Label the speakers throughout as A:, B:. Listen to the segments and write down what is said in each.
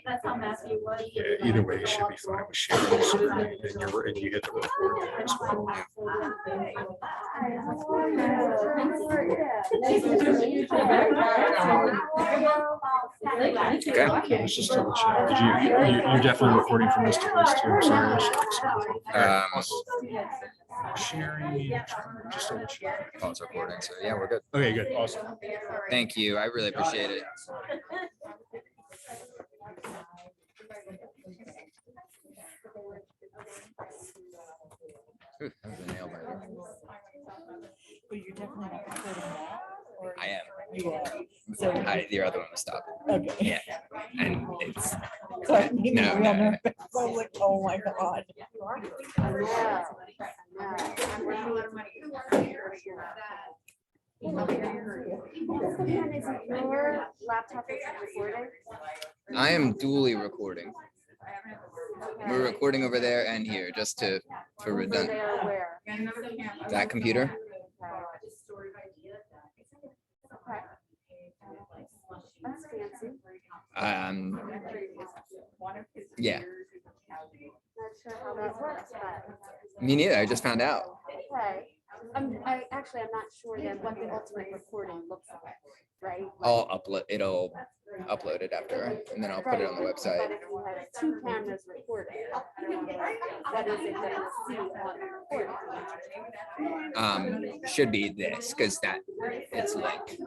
A: That's how Matthew was.
B: Yeah, either way, you should be fine with sharing the screen, and you hit the record there as well.
C: Okay.
B: Let's just double check. You're definitely recording from this device too. I'm sorry. Sharing, just double check.
C: Oh, it's recording, so yeah, we're good.
B: Okay, good, awesome.
C: Thank you. I really appreciate it. Ooh, that was a nail biter.
D: But you're definitely not recording that? Or
C: I am.
D: yeah. So
C: The other one was stopped.
D: okay.
C: Yeah, and it's
D: So I made me
C: No,
D: real
C: no, no.
D: nervous. I was like, oh my god.
A: Your laptop is recording.
C: I am dually recording. We're recording over there and here, just for redundant.
A: Where?
C: That computer.
A: Okay. That's fancy.
C: Yeah.
A: Not sure how that works, but
C: Me neither. I just found out.
A: okay. I'm not sure then what the ultimate recording looks like, right?
C: It'll upload it after, and then I'll put it on the
A: But
C: website.
A: if you had two cameras recording, what is it that you see on the recording?
C: Should be this, because it's like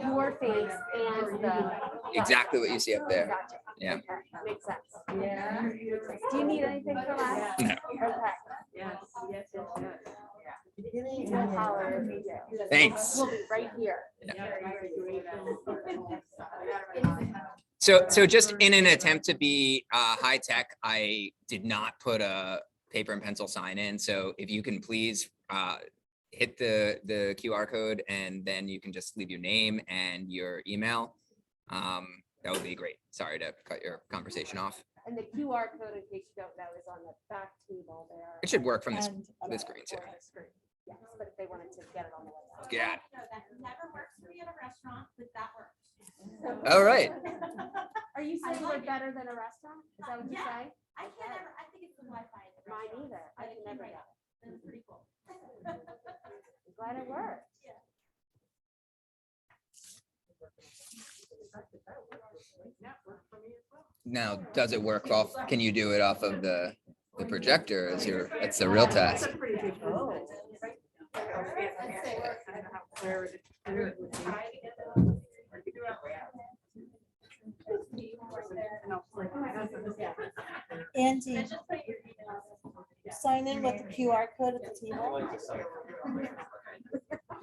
A: Your face and the.
C: exactly what you see up there.
A: Gotcha.
C: Yeah.
A: Okay, makes sense. Yeah. Do you need anything from us?
C: No.
A: Okay. We'll holler if you do.
C: Thanks.
A: We'll be right here.
C: So just in an attempt to be high tech, I did not put a paper and pencil sign in. So if you can please hit the QR code, and then you can just leave your name and your email. That would be great. Sorry to cut your conversation off.
A: And the QR code, in case you don't know, is on the back table there.
C: It should work from this
D: And
C: screen too.
A: Or the screen. Yes, but if they wanted to get it on the website.
C: Yeah.
E: That never works for me at a restaurant, but that works.
C: All right.
A: Are you saying we're better than a restaurant? Is that what you're
E: Yeah.
A: saying?
E: I can't ever, I think it's the Wi-Fi in the
A: Mine
E: restaurant.
A: either. I can never
E: Right
A: get
E: up. It's pretty cool.
A: it. Glad it worked.
C: Now, does it work off? Can you do it off of the projector as that's the real test?
D: Oh. Angie, sign in with the QR code at the table.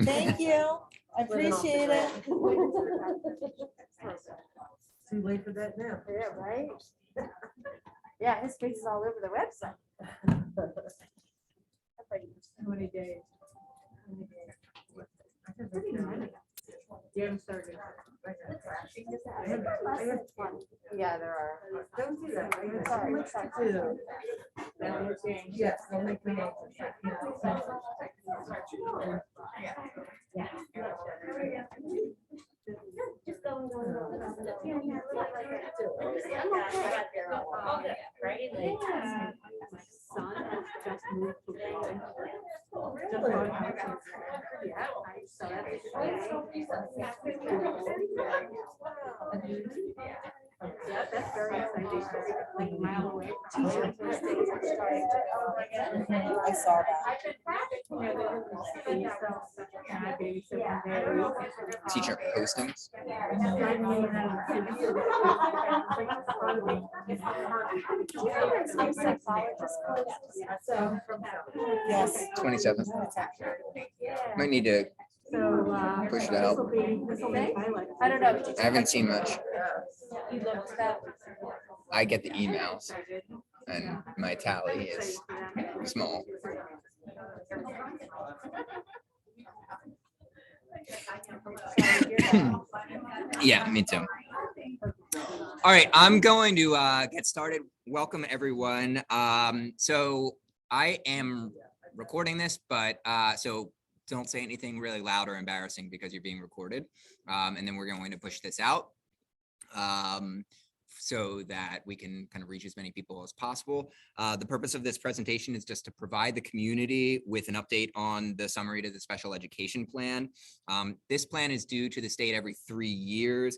D: Thank you. I appreciate it.
F: Too late for that now.
A: Yeah, right? Yeah, his face is all over the website.
F: How many days? You haven't started.
A: Yeah, there are.
F: Don't do that. I have
A: Sorry,
F: so much
A: sorry.
F: to do. Yes, I'll make my
A: Just going
E: Right?
F: My son has just moved to Wallingford. Yeah. So yeah, that's very exciting. Like a mile away.
D: I saw that.
C: Teacher postings.
D: Yes.
C: 27th. Might need to push it out.
A: I don't know.
C: I haven't seen much.
A: You looked it up.
C: I get the emails, and my tally is small. Yeah, me too. All right, I'm going to get started. Welcome, everyone. So I am recording this, but so don't say anything really loud or embarrassing because you're being recorded. And then we're going to push this out so that we can kind of reach as many people as possible. The purpose of this presentation is just to provide the community with an update on the summary to the special education plan. This plan is due to the state every 3 years.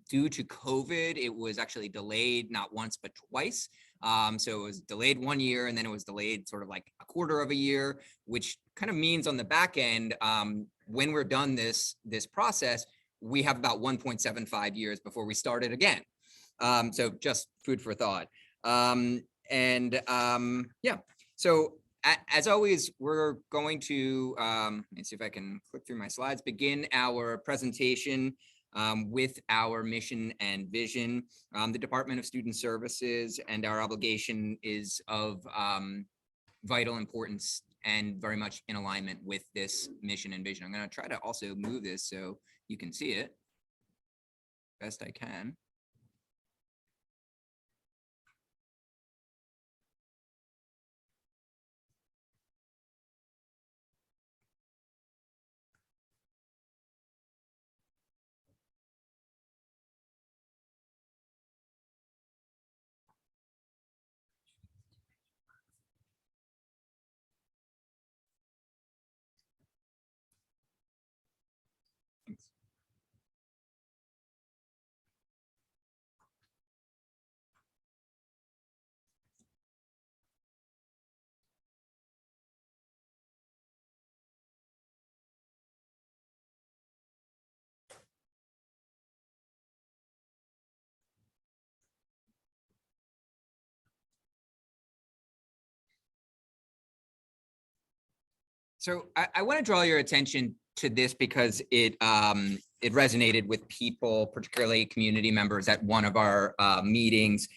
C: Due to COVID, it was actually delayed not once, but twice. So it was delayed 1 year, and then it was delayed sort of like a quarter of a year, which kind of means on the back end, when we're done this process, we have about 1.75 years before we start it again. So just food for thought. Yeah, so as always, we're going to, let me see if I can click through my slides, begin our presentation with our mission and vision. The Department of Student Services and our obligation is of vital importance and very much in alignment with this mission and vision. I'm going to try to also move this so you can see it best I can. So I want to draw your attention to this because it resonated with people, particularly community members at one of our meetings.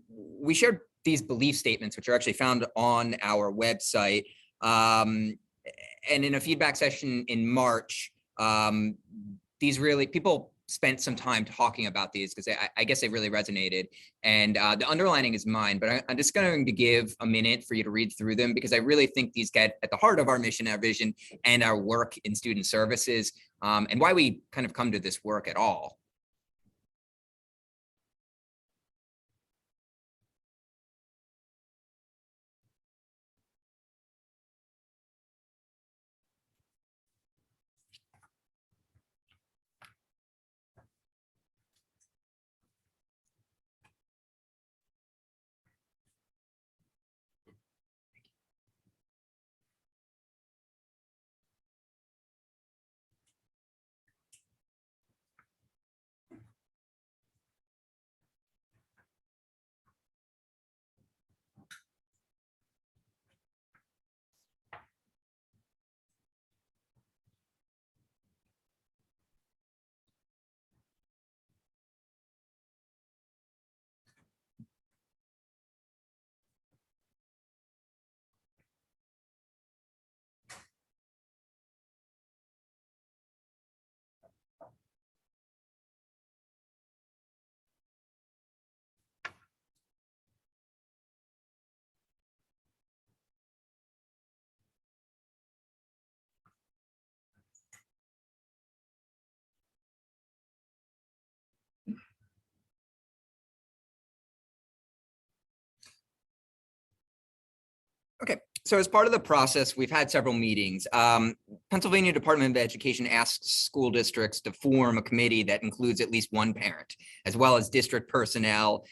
C: We shared these belief statements, which are actually found on our website. And in a feedback session in March, people spent some time talking about these because I guess they really resonated. And the underlining is mine, but I'm just going to give a minute for you to read through them because I really think these get at the heart of our mission, our vision, and our work in student services, and why we kind of come to this work at all. Okay, so as part of the process, we've had several meetings. Pennsylvania Department of Education asks school districts to form a committee that includes at least one parent, as well as district personnel,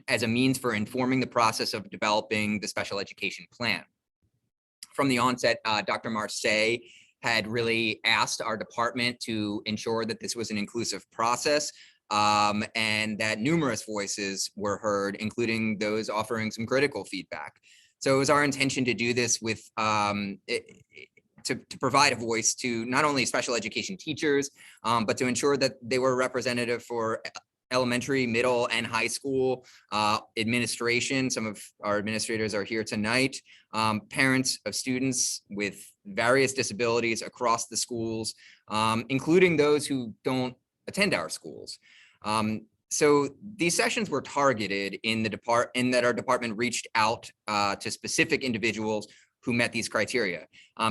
C: as a means for informing the process of developing the special education plan. From the onset, Dr. Marseille had really asked our department to ensure that this was an inclusive process, and that numerous voices were heard, including those offering some critical feedback. So it was our intention to do this with to provide a voice to not only special education teachers, but to ensure that they were representative for elementary, middle, and high school administration. Some of our administrators are here tonight. Parents of students with various disabilities across the schools, including those who don't attend our schools. So these sessions were targeted in that our department reached out to specific individuals who met these criteria.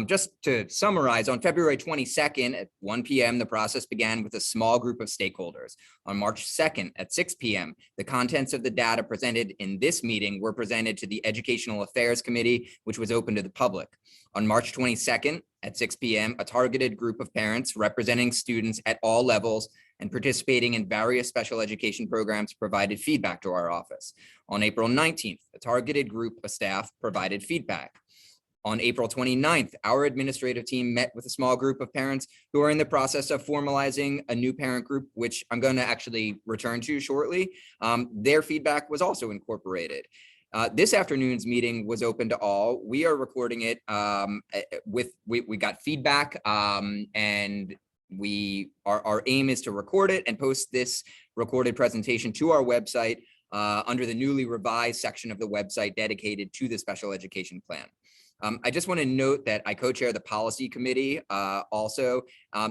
C: Just to summarize, on February 22nd at 1 p.m., the process began with a small group of stakeholders. On March 2nd at 6 p.m., the contents of the data presented in this meeting were presented to the Educational Affairs Committee, which was open to the public. On March 22nd at 6 p.m., a targeted group of parents representing students at all levels and participating in various special education programs provided feedback to our office. On April 19th, a targeted group of staff provided feedback. On April 29th, our administrative team met with a small group of parents who are in the process of formalizing a new parent group, which I'm going to actually return to shortly. Their feedback was also incorporated. This afternoon's meeting was open to all. We are recording it we got feedback and our aim is to record it and post this recorded presentation to our website under the newly revised section of the website dedicated to the special education plan. I just want to note that I co-chair the policy committee. Also,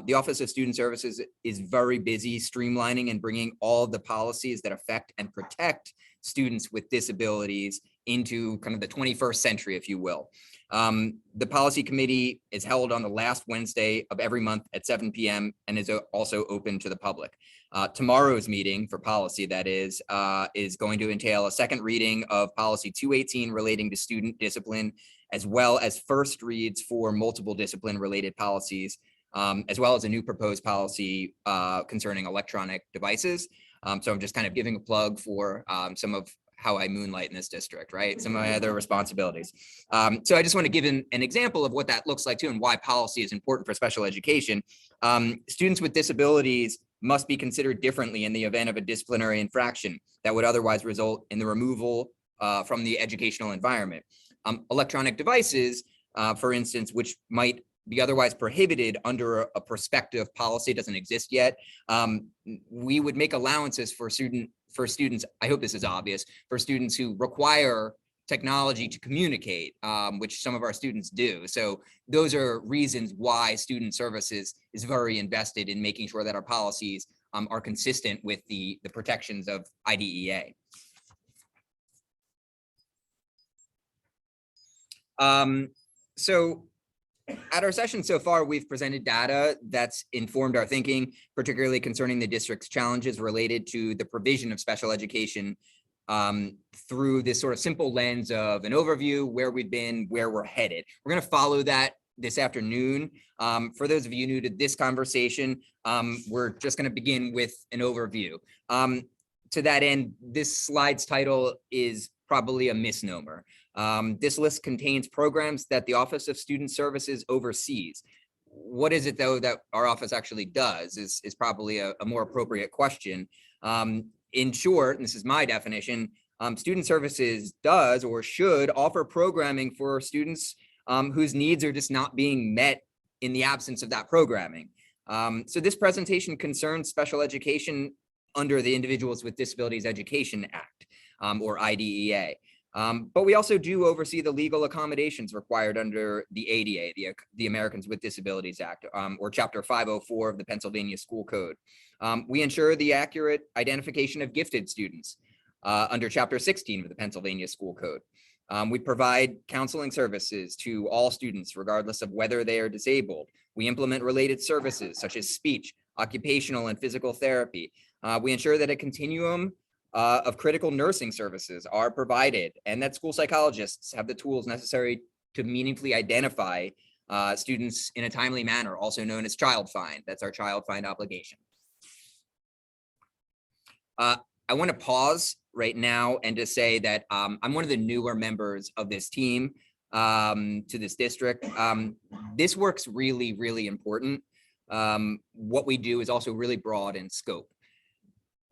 C: the Office of Student Services is very busy streamlining and bringing all the policies that affect and protect students with disabilities into kind of the 21st century, if you will. The policy committee is held on the last Wednesday of every month at 7 p.m. and is also open to the public. Tomorrow's meeting for policy, that is going to entail a second reading of policy 218 relating to student discipline, as well as first reads for multiple discipline related policies, as well as a new proposed policy concerning electronic devices. So I'm just kind of giving a plug for some of how I moonlight in this district, right? Some of my other responsibilities. So I just want to give an example of what that looks like too, and why policy is important for special education. Students with disabilities must be considered differently in the event of a disciplinary infraction that would otherwise result in the removal from the educational environment. Electronic devices, for instance, which might be otherwise prohibited under a prospective policy, doesn't exist yet. We would make allowances for students, I hope this is obvious, for students who require technology to communicate, which some of our students do. So those are reasons why Student Services is very invested in making sure that our policies are consistent with the protections of IDEA. So at our session so far, we've presented data that's informed our thinking, particularly concerning the district's challenges related to the provision of special education through this sort of simple lens of an overview, where we've been, where we're headed. We're going to follow that this afternoon. For those of you new to this conversation, we're just going to begin with an overview. To that end, this slide's title is probably a misnomer. This list contains programs that the Office of Student Services oversees. What is it, though, that our office actually does is probably a more appropriate question. In short, and this is my definition, Student Services does or should offer programming for students whose needs are just not being met in the absence of that programming. So this presentation concerns special education under the Individuals with Disabilities Education Act, or IDEA. But we also do oversee the legal accommodations required under the ADA, the Americans with Disabilities Act, or Chapter 504 of the Pennsylvania School Code. We ensure the accurate identification of gifted students under Chapter 16 of the Pennsylvania School Code. We provide counseling services to all students, regardless of whether they are disabled. We implement related services such as speech, occupational, and physical therapy. We ensure that a continuum of critical nursing services are provided, and that school psychologists have the tools necessary to meaningfully identify students in a timely manner, also known as child find. That's our child find obligation. I want to pause right now and to say that I'm one of the newer members of this team to this district. This work's really, really important. What we do is also really broad in scope.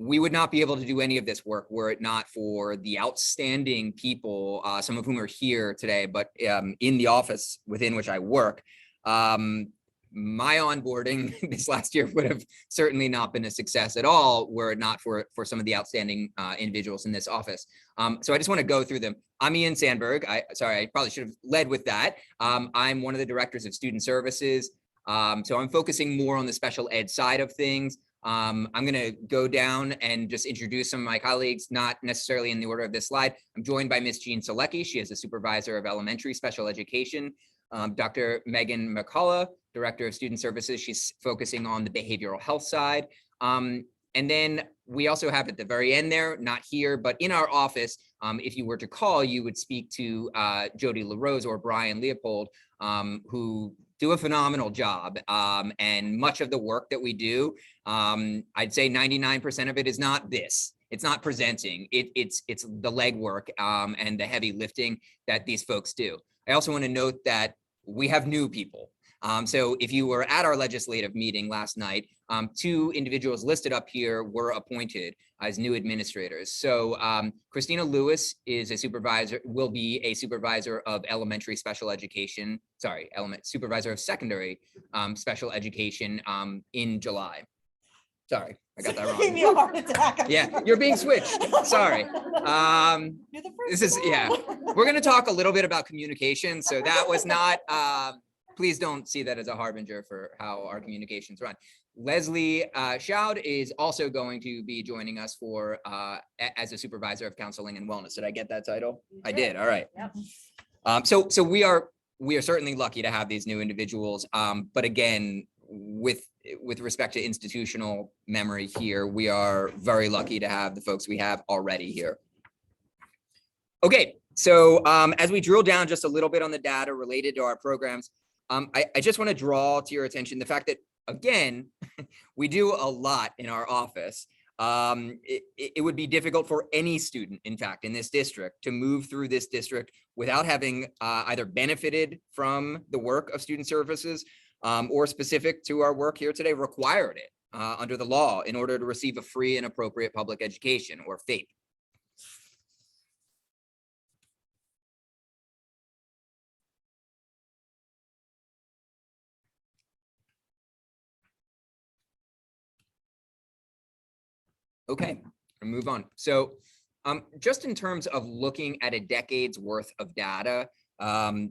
C: We would not be able to do any of this work were it not for the outstanding people, some of whom are here today, but in the office within which I work. My onboarding this last year would have certainly not been a success at all were it not for some of the outstanding individuals in this office. So I just want to go through them. I'm Ian Sandberg. I probably should have led with that. I'm one of the directors of Student Services. So I'm focusing more on the special ed side of things. I'm going to go down and just introduce some of my colleagues, not necessarily in the order of this slide. I'm joined by Ms. Jean Selecki. She is a supervisor of elementary special education. Dr. Megan McCullough, Director of Student Services. She's focusing on the behavioral health side. And then we also have at the very end there, not here, but in our office, if you were to call, you would speak to Jody LaRose or Brian Leopold, who do a phenomenal job. And much of the work that we do, I'd say 99% of it is not this. It's not presenting. It's the legwork and the heavy lifting that these folks do. I also want to note that we have new people. So if you were at our legislative meeting last night, 2 individuals listed up here were appointed as new administrators. So Christina Lewis is a supervisor, will be a supervisor of elementary special education, supervisor of secondary special education in July. Sorry, I got that wrong.
D: Gave me a heart attack.
C: Yeah, you're being switched. Sorry.
D: You're the first
C: This is, yeah.
D: one.
C: We're going to talk a little bit about communication. So that was not, please don't see that as a harbinger for how our communications run. Leslie Shoud is also going to be joining us for as a supervisor of counseling and wellness. Did I get that title? I did. All right.
F: Yep.
C: So we are certainly lucky to have these new individuals. But again, with respect to institutional memory here, we are very lucky to have the folks we have already here. Okay, so as we drill down just a little bit on the data related to our programs, I just want to draw to your attention the fact that, again, we do a lot in our office. It would be difficult for any student, in fact, in this district to move through this district without having either benefited from the work of student services or specific to our work here today, required it under the law in order to receive a free and appropriate public education, or FAPE. Okay, we'll move on. So just in terms of looking at a decade's worth of data,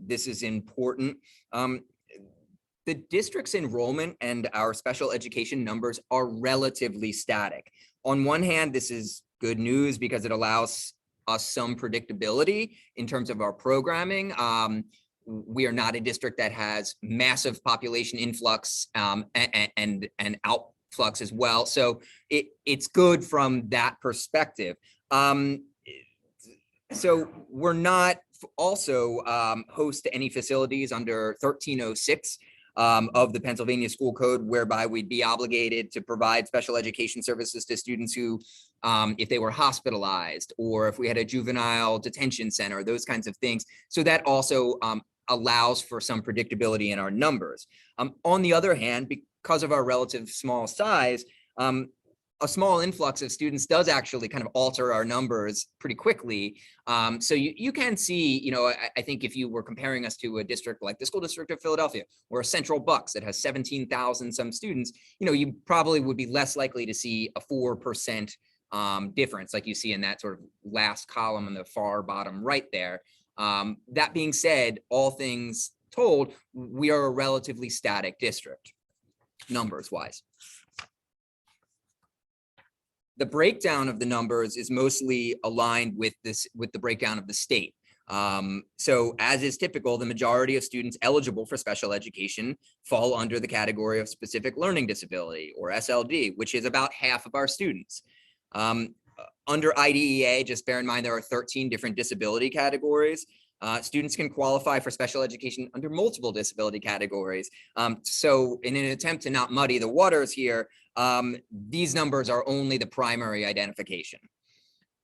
C: this is important. The district's enrollment and our special education numbers are relatively static. On one hand, this is good news because it allows us some predictability in terms of our programming. We are not a district that has massive population influx and outflux as well. So it's good from that perspective. So we're not also host to any facilities under 1306 of the Pennsylvania School Code, whereby we'd be obligated to provide special education services to students who, if they were hospitalized, or if we had a juvenile detention center, those kinds of things. So that also allows for some predictability in our numbers. On the other hand, because of our relative small size, a small influx of students does actually kind of alter our numbers pretty quickly. So you can see, you know, I think if you were comparing us to a district like the School District of Philadelphia, or Central Bucks that has 17,000 some students, you know, you probably would be less likely to see a 4% difference like you see in that sort of last column on the far bottom right there. That being said, all things told, we are a relatively static district, numbers wise. The breakdown of the numbers is mostly aligned with the breakdown of the state. So as is typical, the majority of students eligible for special education fall under the category of specific learning disability, or SLD, which is about half of our students. Under IDEA, just bear in mind there are 13 different disability categories. Students can qualify for special education under multiple disability categories. So in an attempt to not muddy the waters here, these numbers are only the primary identification.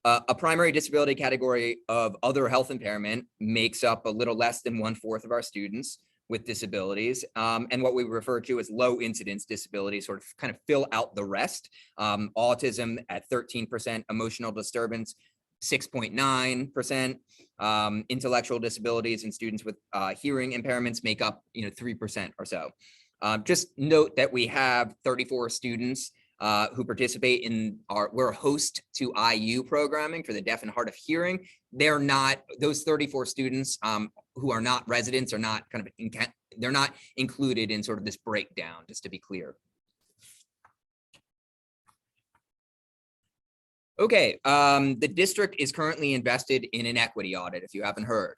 C: A primary disability category of other health impairment makes up a little less than 1/4 of our students with disabilities, and what we refer to as low incidence disabilities sort of kind of fill out the rest. Autism at 13%, emotional disturbance 6.9%, intellectual disabilities and students with hearing impairments make up 3% or so. Just note that we have 34 students who participate in we're a host to IU programming for the deaf and hard of hearing. They're not, those 34 students who are not residents are not they're not included in sort of this breakdown, just to be clear. Okay, the district is currently invested in an equity audit, if you haven't heard.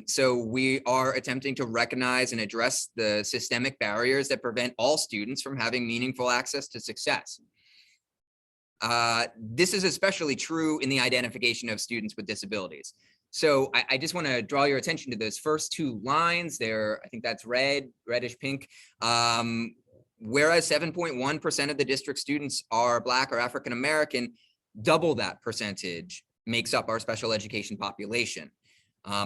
C: So we are attempting to recognize and address the systemic barriers that prevent all students from having meaningful access to success. This is especially true in the identification of students with disabilities. So I just want to draw your attention to those first two lines there. I think that's reddish pink. Whereas 7.1% of the district students are Black or African American, double that percentage makes up our special education population,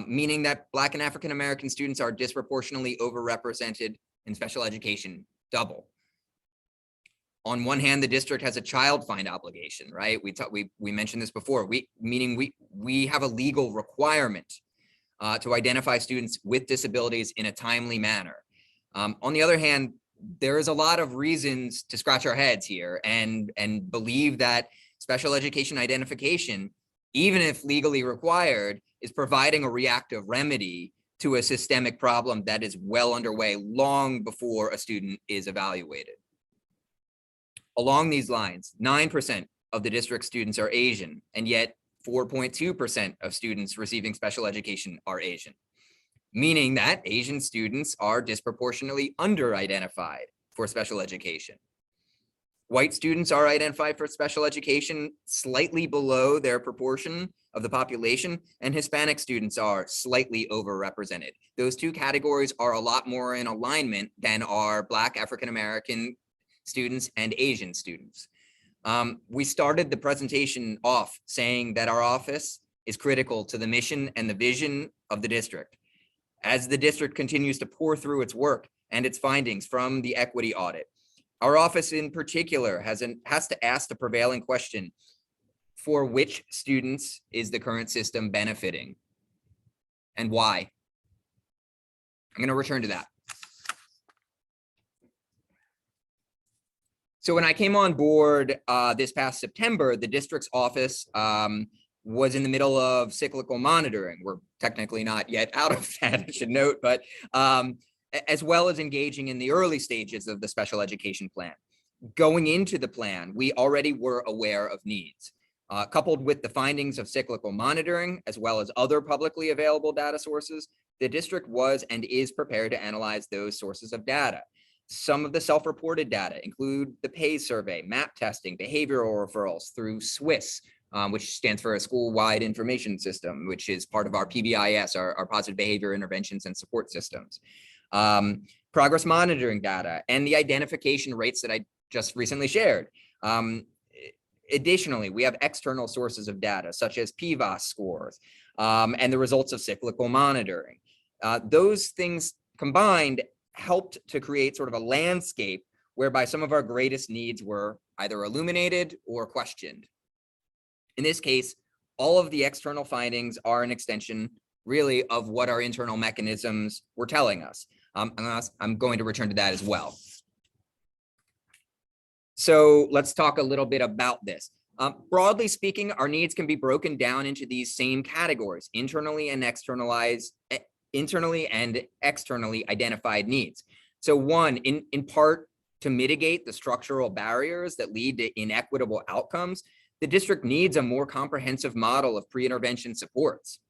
C: meaning that Black and African American students are disproportionately overrepresented in special education, double. On one hand, the district has a child find obligation, right? We mentioned this before. We have a legal requirement to identify students with disabilities in a timely manner. On the other hand, there is a lot of reasons to scratch our heads here and believe that special education identification, even if legally required, is providing a reactive remedy to a systemic problem that is well underway long before a student is evaluated. Along these lines, 9% of the district students are Asian, and yet 4.2% of students receiving special education are Asian, meaning that Asian students are disproportionately under-identified for special education. White students are identified for special education slightly below their proportion of the population, and Hispanic students are slightly overrepresented. Those two categories are a lot more in alignment than are Black, African American students and Asian students. We started the presentation off saying that our office is critical to the mission and the vision of the district. As the district continues to pour through its work and its findings from the equity audit, our office in particular has to ask the prevailing question: for which students is the current system benefiting, and why? I'm going to return to that. So when I came on board this past September, the district's office was in the middle of cyclical monitoring. We're technically not yet out of that, I should note, but as well as engaging in the early stages of the special education plan. Going into the plan, we already were aware of needs. Coupled with the findings of cyclical monitoring, as well as other publicly available data sources, the district was and is prepared to analyze those sources of data. Some of the self-reported data include the PAYS survey, MAP testing, behavioral referrals through SWIS, which stands for a school-wide information system, which is part of our PBIS, our positive behavior interventions and support systems. Progress monitoring data, and the identification rates that I just recently shared. Additionally, we have external sources of data, such as PVAS scores, and the results of cyclical monitoring. Those things combined helped to create sort of a landscape whereby some of our greatest needs were either illuminated or questioned. In this case, all of the external findings are an extension really of what our internal mechanisms were telling us. I'm going to return to that as well. So let's talk a little bit about this. Broadly speaking, our needs can be broken down into these same categories: internally and externally identified needs. So one, in part to mitigate the structural barriers that lead to inequitable outcomes, the district needs a more comprehensive model of pre-intervention supports.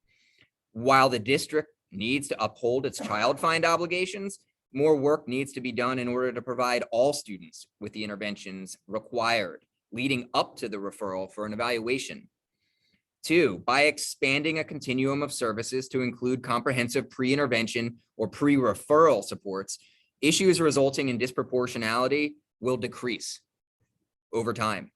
C: While the district needs to uphold its child find obligations, more work needs to be done in order to provide all students with the interventions required leading up to the referral for an evaluation. Two, by expanding a continuum of services to include comprehensive pre-intervention or pre-referral supports, issues resulting in disproportionality will decrease over time.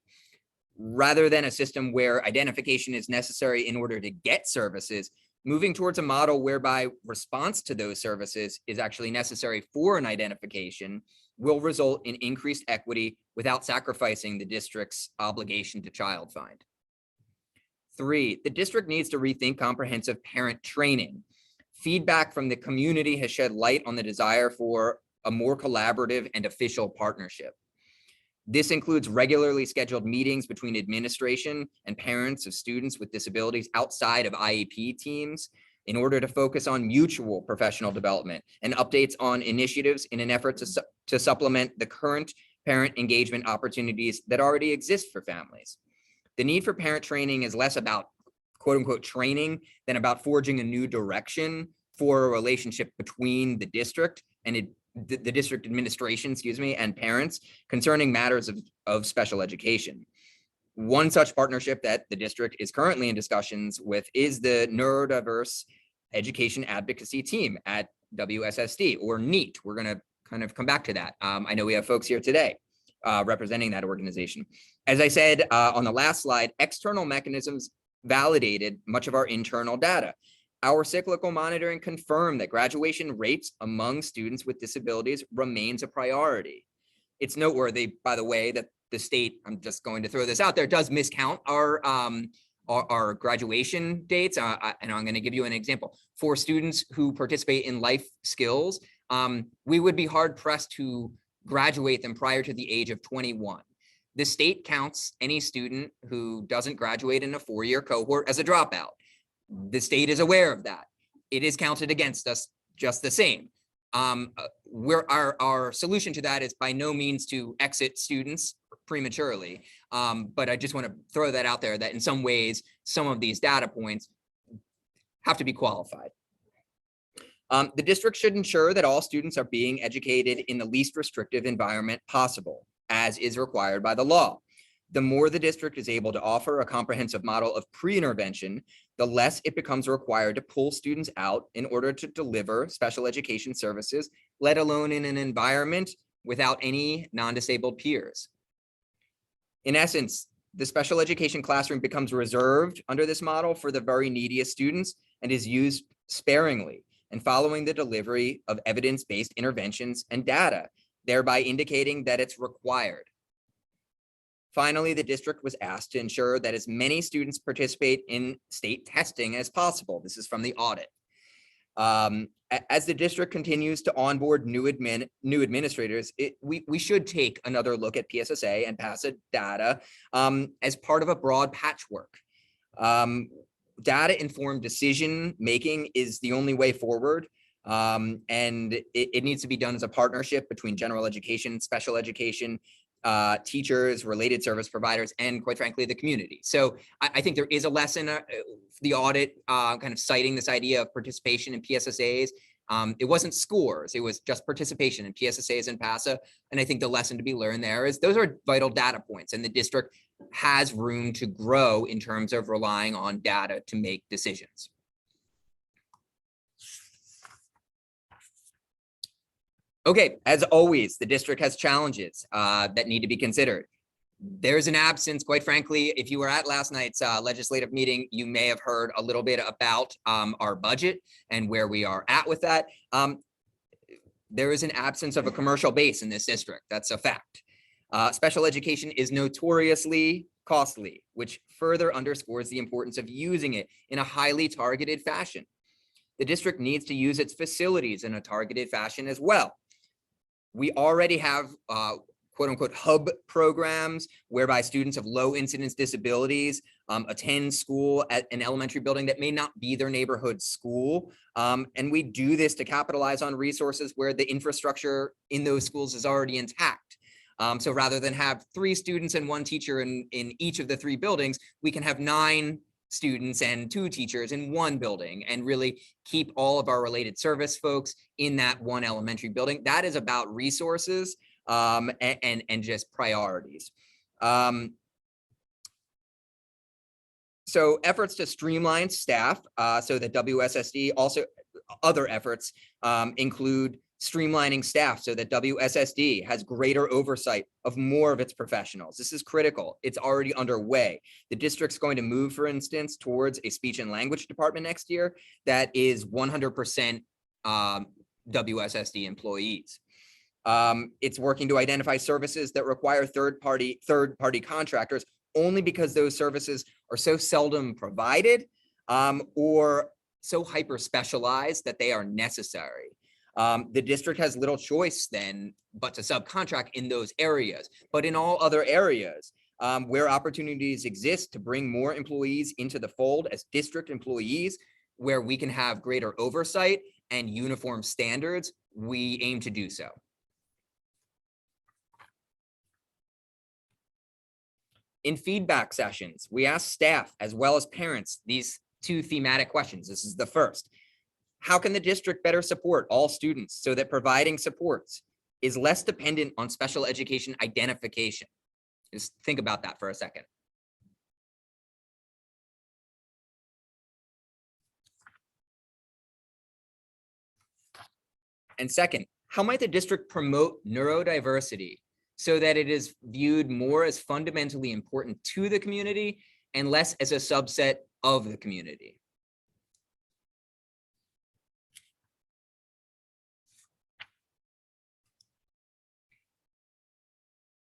C: Rather than a system where identification is necessary in order to get services, moving towards a model whereby response to those services is actually necessary for an identification will result in increased equity without sacrificing the district's obligation to child find. Three, the district needs to rethink comprehensive parent training. Feedback from the community has shed light on the desire for a more collaborative and official partnership. This includes regularly scheduled meetings between administration and parents of students with disabilities outside of IEP teams in order to focus on mutual professional development and updates on initiatives in an effort to supplement the current parent engagement opportunities that already exist for families. The need for parent training is less about quote unquote training than about forging a new direction for a relationship between the district and the district administration, and parents concerning matters of special education. One such partnership that the district is currently in discussions with is the Neurodiverse Education Advocacy Team at WSSD, or NEAT. We're going to kind of come back to that. I know we have folks here today representing that organization. As I said on the last slide, external mechanisms validated much of our internal data. Our cyclical monitoring confirmed that graduation rates among students with disabilities remains a priority. It's noteworthy, by the way, that the state, I'm just going to throw this out there, does miscount our graduation dates. And I'm going to give you an example. For students who participate in life skills, we would be hard pressed to graduate them prior to the age of 21. The state counts any student who doesn't graduate in a 4-year cohort as a dropout. The state is aware of that. It is counted against us just the same. Our solution to that is by no means to exit students prematurely. But I just want to throw that out there that in some ways, some of these data points have to be qualified. The district should ensure that all students are being educated in the least restrictive environment possible, as is required by the law. The more the district is able to offer a comprehensive model of pre-intervention, the less it becomes required to pull students out in order to deliver special education services, let alone in an environment without any non-disabled peers. In essence, the special education classroom becomes reserved under this model for the very neediest students and is used sparingly and following the delivery of evidence-based interventions and data, thereby indicating that it's required. Finally, the district was asked to ensure that as many students participate in state testing as possible. This is from the audit. As the district continues to onboard new administrators, we should take another look at PSSA and PASA data as part of a broad patchwork. Data-informed decision-making is the only way forward, and it needs to be done as a partnership between general education, special education, teachers, related service providers, and quite frankly, the community. So I think there is a lesson, the audit kind of citing this idea of participation in PSSAs. It wasn't scores, it was just participation in PSSAs and PASA. And I think the lesson to be learned there is those are vital data points, and the district has room to grow in terms of relying on data to make decisions. Okay, as always, the district has challenges that need to be considered. There's an absence, quite frankly, if you were at last night's legislative meeting, you may have heard a little bit about our budget and where we are at with that. There is an absence of a commercial base in this district. That's a fact. Special education is notoriously costly, which further underscores the importance of using it in a highly targeted fashion. The district needs to use its facilities in a targeted fashion as well. We already have quote unquote hub programs whereby students of low incidence disabilities attend school at an elementary building that may not be their neighborhood school. And we do this to capitalize on resources where the infrastructure in those schools is already intact. So rather than have 3 students and 1 teacher in each of the 3 buildings, we can have 9 students and 2 teachers in 1 building and really keep all of our related service folks in that 1 elementary building. That is about resources and just priorities. So efforts to streamline staff so that WSSD also, other efforts include streamlining staff so that WSSD has greater oversight of more of its professionals. This is critical. It's already underway. The district's going to move, for instance, towards a speech and language department next year that is 100% WSSD employees. It's working to identify services that require third-party contractors only because those services are so seldom provided or so hyper-specialized that they are necessary. The district has little choice then but to subcontract in those areas. But in all other areas where opportunities exist to bring more employees into the fold as district employees, where we can have greater oversight and uniform standards, we aim to do so. In feedback sessions, we ask staff as well as parents these two thematic questions. This is the first. How can the district better support all students so that providing supports is less dependent on special education identification? Just think about that for a second. And second, how might the district promote neurodiversity so that it is viewed more as fundamentally important to the community and less as a subset of the community?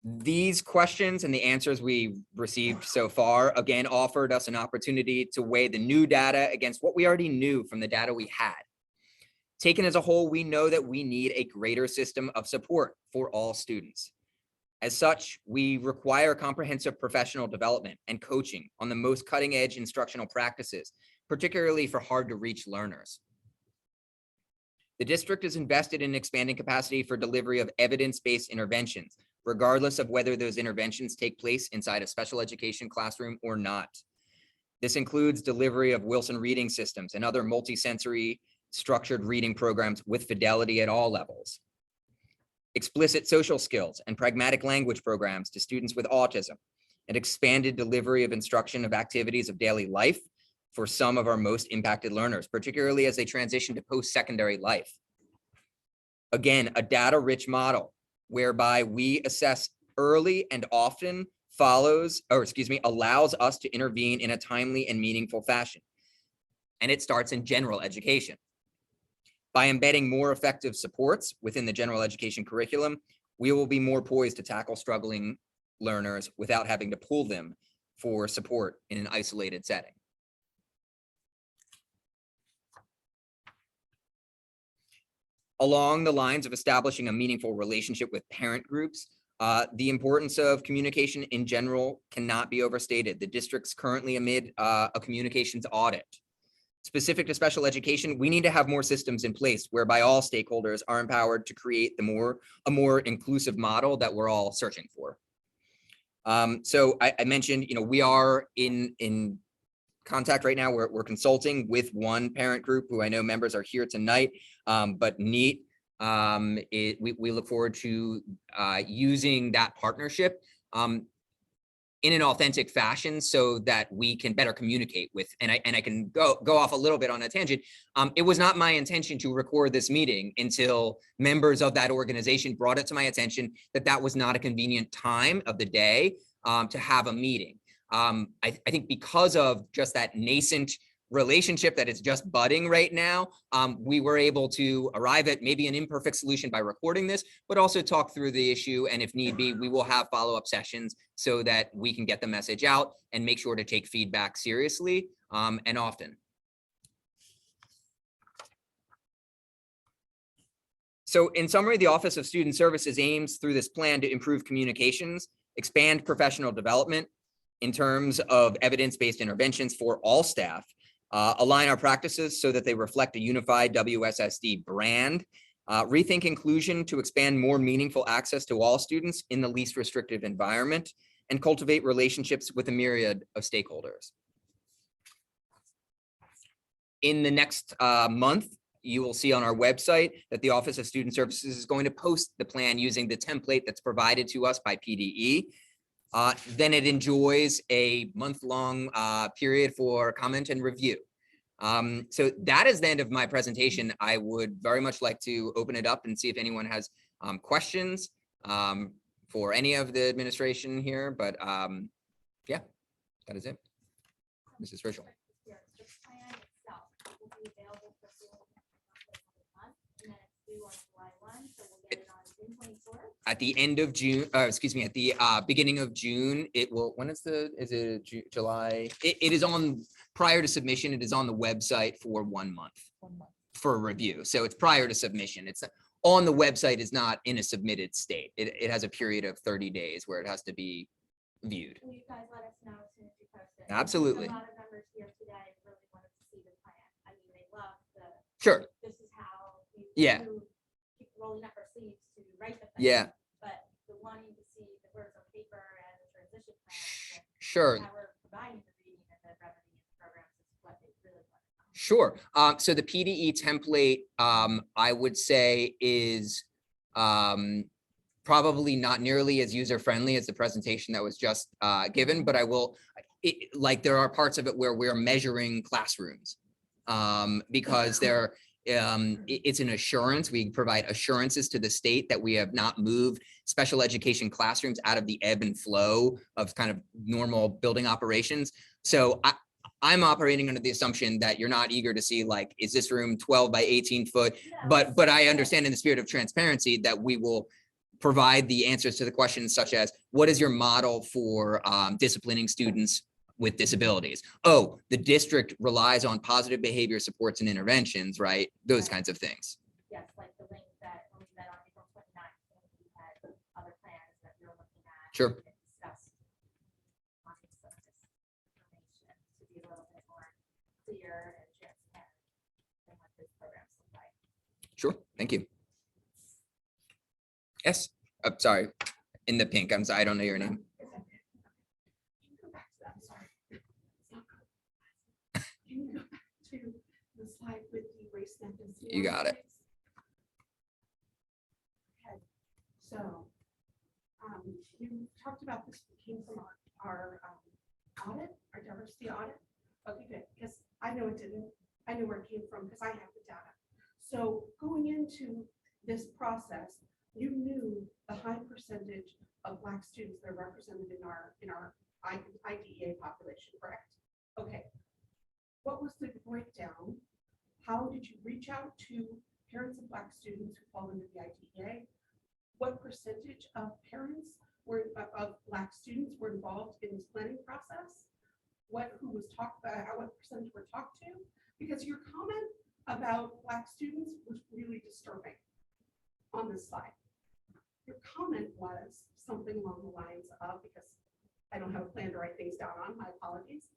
C: These questions and the answers we received so far, again, offered us an opportunity to weigh the new data against what we already knew from the data we had. Taken as a whole, we know that we need a greater system of support for all students. As such, we require comprehensive professional development and coaching on the most cutting-edge instructional practices, particularly for hard-to-reach learners. The district is invested in expanding capacity for delivery of evidence-based interventions, regardless of whether those interventions take place inside a special education classroom or not. This includes delivery of Wilson reading systems and other multisensory structured reading programs with fidelity at all levels. Explicit social skills and pragmatic language programs to students with autism, and expanded delivery of instruction of activities of daily life for some of our most impacted learners, particularly as they transition to post-secondary life. Again, a data-rich model whereby we assess early and often allows us to intervene in a timely and meaningful fashion. And it starts in general education. By embedding more effective supports within the general education curriculum, we will be more poised to tackle struggling learners without having to pull them for support in an isolated setting. Along the lines of establishing a meaningful relationship with parent groups, the importance of communication in general cannot be overstated. The district's currently amid a communications audit. Specific to special education, we need to have more systems in place whereby all stakeholders are empowered to create a more inclusive model that we're all searching for. So I mentioned, we are in contact right now. We're consulting with one parent group who I know members are here tonight, but NEAT, we look forward to using that partnership in an authentic fashion so that we can better communicate with, and I can go off a little bit on a tangent. It was not my intention to record this meeting until members of that organization brought it to my attention that was not a convenient time of the day to have a meeting. I think because of just that nascent relationship that is just budding right now, we were able to arrive at maybe an imperfect solution by recording this, but also talk through the issue. And if need be, we will have follow-up sessions so that we can get the message out and make sure to take feedback seriously and often. So in summary, the Office of Student Services aims through this plan to improve communications, expand professional development in terms of evidence-based interventions for all staff, align our practices so that they reflect a unified WSSD brand, rethink inclusion to expand more meaningful access to all students in the least restrictive environment, and cultivate relationships with a myriad of stakeholders. In the next month, you will see on our website that the Office of Student Services is going to post the plan using the template that's provided to us by PDE. Then it enjoys a month-long period for comment and review. So that is the end of my presentation. I would very much like to open it up and see if anyone has questions for any of the administration here, but yeah, that is it. Mrs. Rachel.
E: The plan itself will be available for month, and then it's due on July 1, so we'll get it on June 24th.
C: At the end of June, excuse me, at the beginning of June, it will, when is it July? It is on, prior to submission, it is on the website for 1 month for review. So it's prior to submission. It's on the website, is not in a submitted state. It has a period of 30 days where it has to be viewed.
E: Will you guys let us know as soon as you post it?
C: Absolutely.
E: A lot of members here today really wanted to see the plan. I mean, they love
C: Sure.
E: this is how you
C: Yeah.
E: keep rolling up our sleeves to write the plan.
C: Yeah.
E: But the wanting to see the words on paper and the transition plan.
C: Sure.
E: That we're providing the reading and the remedy and programs is what they really want.
C: Sure. So the PDE template, I would say is probably not nearly as user-friendly as the presentation that was just given, but I will, like, there are parts of it where we're measuring classrooms because it's an assurance. We provide assurances to the state that we have not moved special education classrooms out of the ebb and flow of kind of normal building operations. So I'm operating under the assumption that you're not eager to see, like, is this room 12 by 18 foot? But I understand in the spirit of transparency that we will provide the answers to the questions such as, what is your model for disciplining students with disabilities? Oh, the district relies on positive behavior supports and interventions, right? Those kinds of things.
E: Yes, like the link that when we met on April 29th, and we had other plans that we were looking at.
C: Sure.
E: And discussed wanting some of this information to be a little bit more clear and transparent than what this programs look like.
C: Sure, thank you. Yes, I'm sorry, in the pink, I'm sorry, I don't know your name.
G: Go back to that, sorry. It's not good. Can you go back to the slide with the race ethnicity?
C: You got it.
G: Okay, so, you talked about this came from our audit, our diversity audit. Okay, good, because I know it didn't, I know where it came from because I have the data. So going into this process, you knew the high percentage of Black students that are represented in our IDEA population, correct? Okay. What was the breakdown? How did you reach out to parents of Black students who fall into the IDEA? What percentage of parents of Black students were involved in this planning process? What percentage were talked to? Because your comment about Black students was really disturbing on this slide. Your comment was something along the lines of, because I don't have a plan to write things down on, my apologies.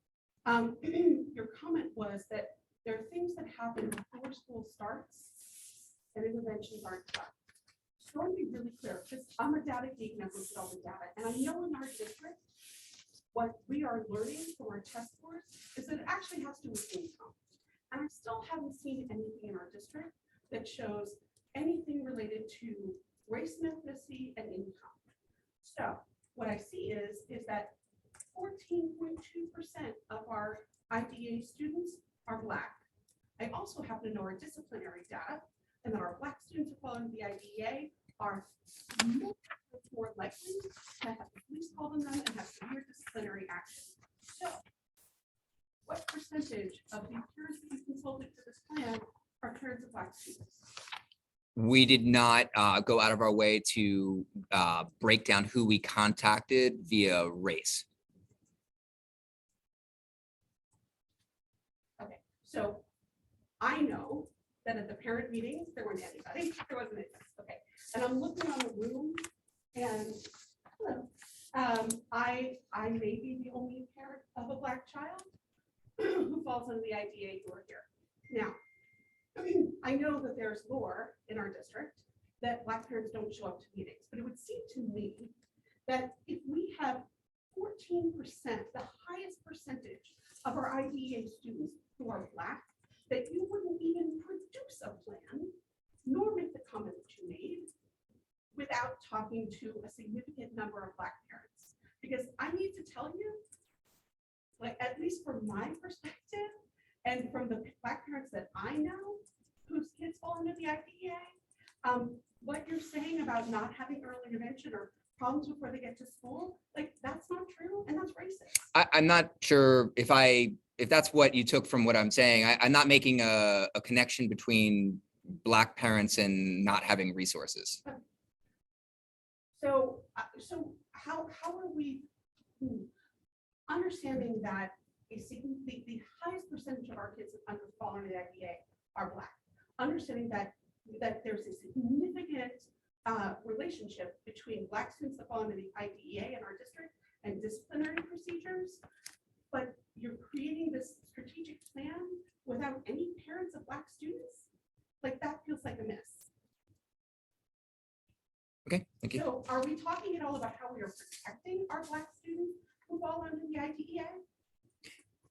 G: Your comment was that there are things that happen before school starts and interventions aren't done. So I want to be really clear, because I'm a data geek and I've looked at all the data, and I know in our district, what we are learning from our test scores is that it actually has to do with income. And I still haven't seen anything in our district that shows anything related to race and ethnicity and income. So what I see is that 14.2% of our IDEA students are Black. I also happen to know our disciplinary data, and that our Black students who fall into the IDEA are much more likely to have the police called on them and have severe disciplinary action. So what percentage of the parents that you consulted for this plan are parents of Black students?
C: We did not go out of our way to break down who we contacted via race.
G: Okay, so I know that at the parent meetings, there wasn't anybody, okay. And I'm looking on the room and, hello, I may be the only parent of a Black child who falls under the IDEA who are here. Now, I know that there's lore in our district that Black parents don't show up to meetings, but it would seem to me that if we have 14%, the highest percentage of our IDEA students who are Black, that you wouldn't even produce a plan, nor make the comment that you made, without talking to a significant number of Black parents. Because I need to tell you, like, at least from my perspective, and from the Black parents that I know, whose kids fall into the IDEA, what you're saying about not having early intervention or problems before they get to school, like, that's not true, and that's racist.
C: I'm not sure if that's what you took from what I'm saying. I'm not making a connection between Black parents and not having resources.
G: So how are we understanding that the highest percentage of our kids that fall under the IDEA are Black, understanding that there's a significant relationship between Black students that fall under the IDEA in our district and disciplinary procedures, but you're creating this strategic plan without any parents of Black students? Like, that feels like a miss.
C: Okay, thank you.
G: So are we talking at all about how we are protecting our Black students who fall under the IDEA?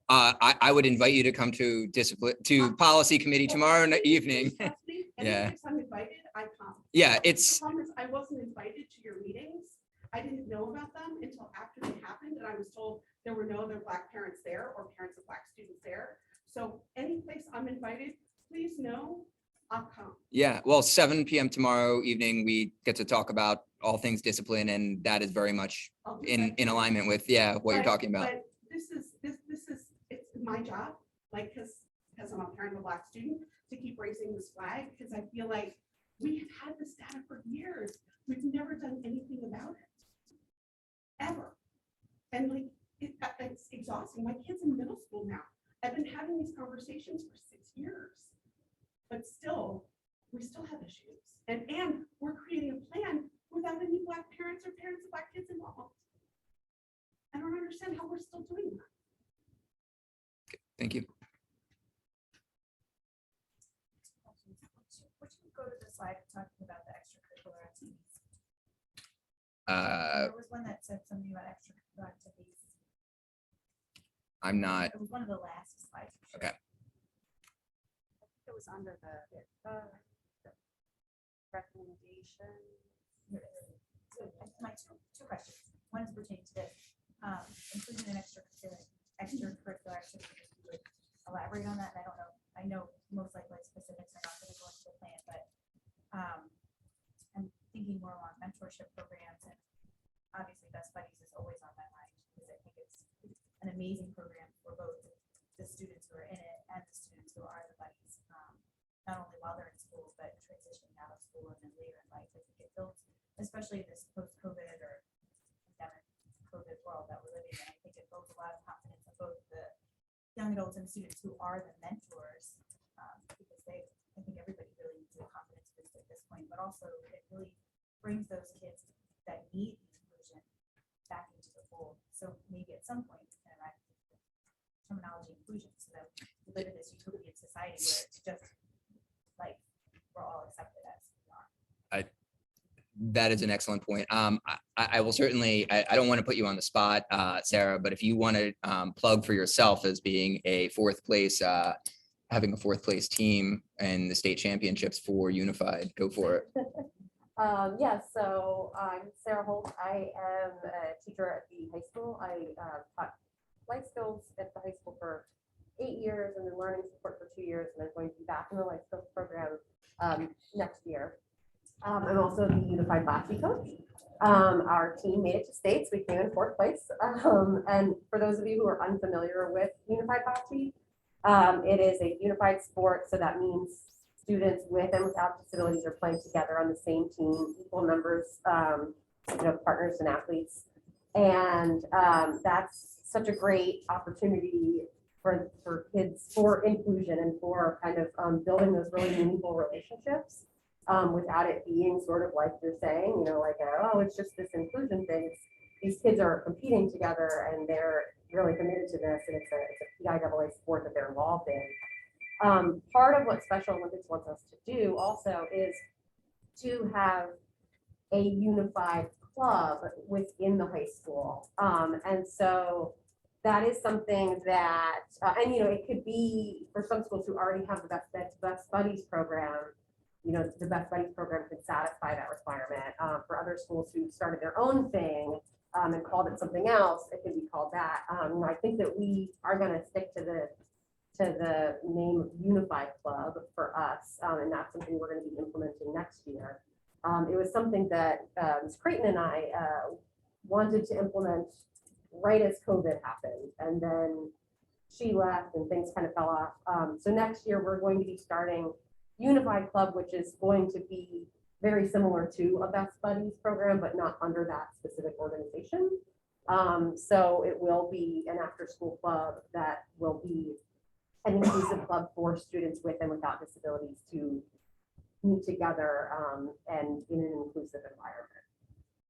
C: I would invite you to come to policy committee tomorrow evening.
G: Trust me,
C: Yeah.
G: any place I'm invited, I come.
C: Yeah,
G: The
C: it's,
G: problem is I wasn't invited to your meetings. I didn't know about them until after they happened, and I was told there were no other Black parents there or parents of Black students there. So any place I'm invited, please know I'll come.
C: yeah, well, 7 PM tomorrow evening, we get to talk about all things discipline, and that is very much
G: I'll do
C: in
G: that.
C: alignment with, yeah, what you're
G: But-
C: talking about.
G: But this is, it's my job, like, because I'm a parent of a Black student, to keep raising this flag, because I feel like we have had this data for years. We've never done anything about it. Ever. And like, it's exhausting. My kid's in middle school now. I've been having these conversations for 6 years. But still, we still have issues. And we're creating a plan without any Black parents or parents of Black kids involved. I don't understand how we're still doing that.
C: Thank you.
E: Would you go to the slide talking about the extracurricular activities?
C: Uh,
E: There was one that said something about extracurricular activities.
C: I'm not,
E: It was one of the last slides.
C: Okay.
A: It was under the recommendation.
E: Here it is. So my two questions. One is pertaining to this, including an extracurricular activity. If you would elaborate on that, and I don't know, I know most likely specifics are not going to go into the plan, but I'm thinking more along mentorship programs, and obviously Best Buddies is always on my mind because I think it's an amazing program for both the students who are in it and the students who are the buddies, not only while they're in school, but transitioning out of school and then later in life. I think it builds, especially in this post-COVID or pandemic COVID world that we're living in, I think it builds a lot of confidence in both the young adults and students who are the mentors, because I think everybody really needs a confidence boost at this point, but also it really brings those kids that need the inclusion back into the fold. So maybe at some point we can arrive at terminology inclusion so that we live in this utopian society where it's just like we're all accepted as we are.
C: that is an excellent point. I will certainly, I don't want to put you on the spot, Sarah, but if you want to plug for yourself as being a fourth place, having a fourth place team in the state championships for Unified, go for it.
H: Yes, so I'm Sarah Holt. I am a teacher at the high school. I taught life skills at the high school for 8 years and then learning support for 2 years. And I'm going to be back in the life skills program next year. I'm also the Unified Bocce coach. Our team made it to states. We came in fourth place. And for those of you who are unfamiliar with Unified Bocce, it is a unified sport. So that means students with and without disabilities are playing together on the same team, equal numbers, partners and athletes. And that's such a great opportunity for kids, for inclusion and for kind of building those really meaningful relationships without it being sort of like you're saying, oh, it's just this inclusion thing. These kids are competing together and they're really committed to this, and it's a PIAA sport that they're involved in. Part of what Special Olympics wants us to do also is to have a unified club within the high school. And so that is something that, it could be for some schools who already have the Best Buddies program, the Best Buddies program could satisfy that requirement. For other schools who started their own thing and called it something else, it could be called that. I think that we are going to stick to the name of Unified Club for us, and that's something we're going to be implementing next year. It was something that Ms. Creighton and I wanted to implement right as COVID happened, and then she left and things kind of fell off. So next year we're going to be starting Unified Club, which is going to be very similar to a Best Buddies program, but not under that specific organization. So it will be an after-school club that will be an inclusive club for students with and without disabilities to meet together and in an inclusive environment.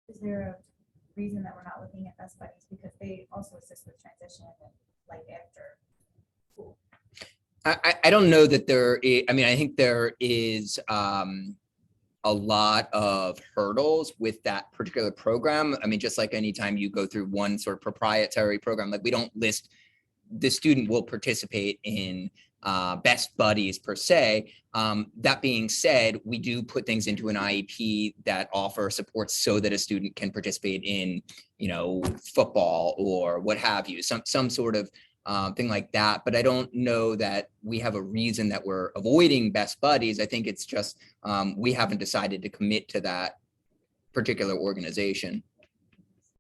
E: Is there a reason that we're not looking at Best Buddies? Because they also assist with transition and like after school.
C: I don't know that there is, I think there is a lot of hurdles with that particular program. Just like anytime you go through one sort of proprietary program, like we don't list the student will participate in best buddies per se. That being said, we do put things into an IEP that offer support so that a student can participate in, you know, football or what have you, some sort of thing like that. But I don't know that we have a reason that we're avoiding best buddies. I think it's just we haven't decided to commit to that particular organization.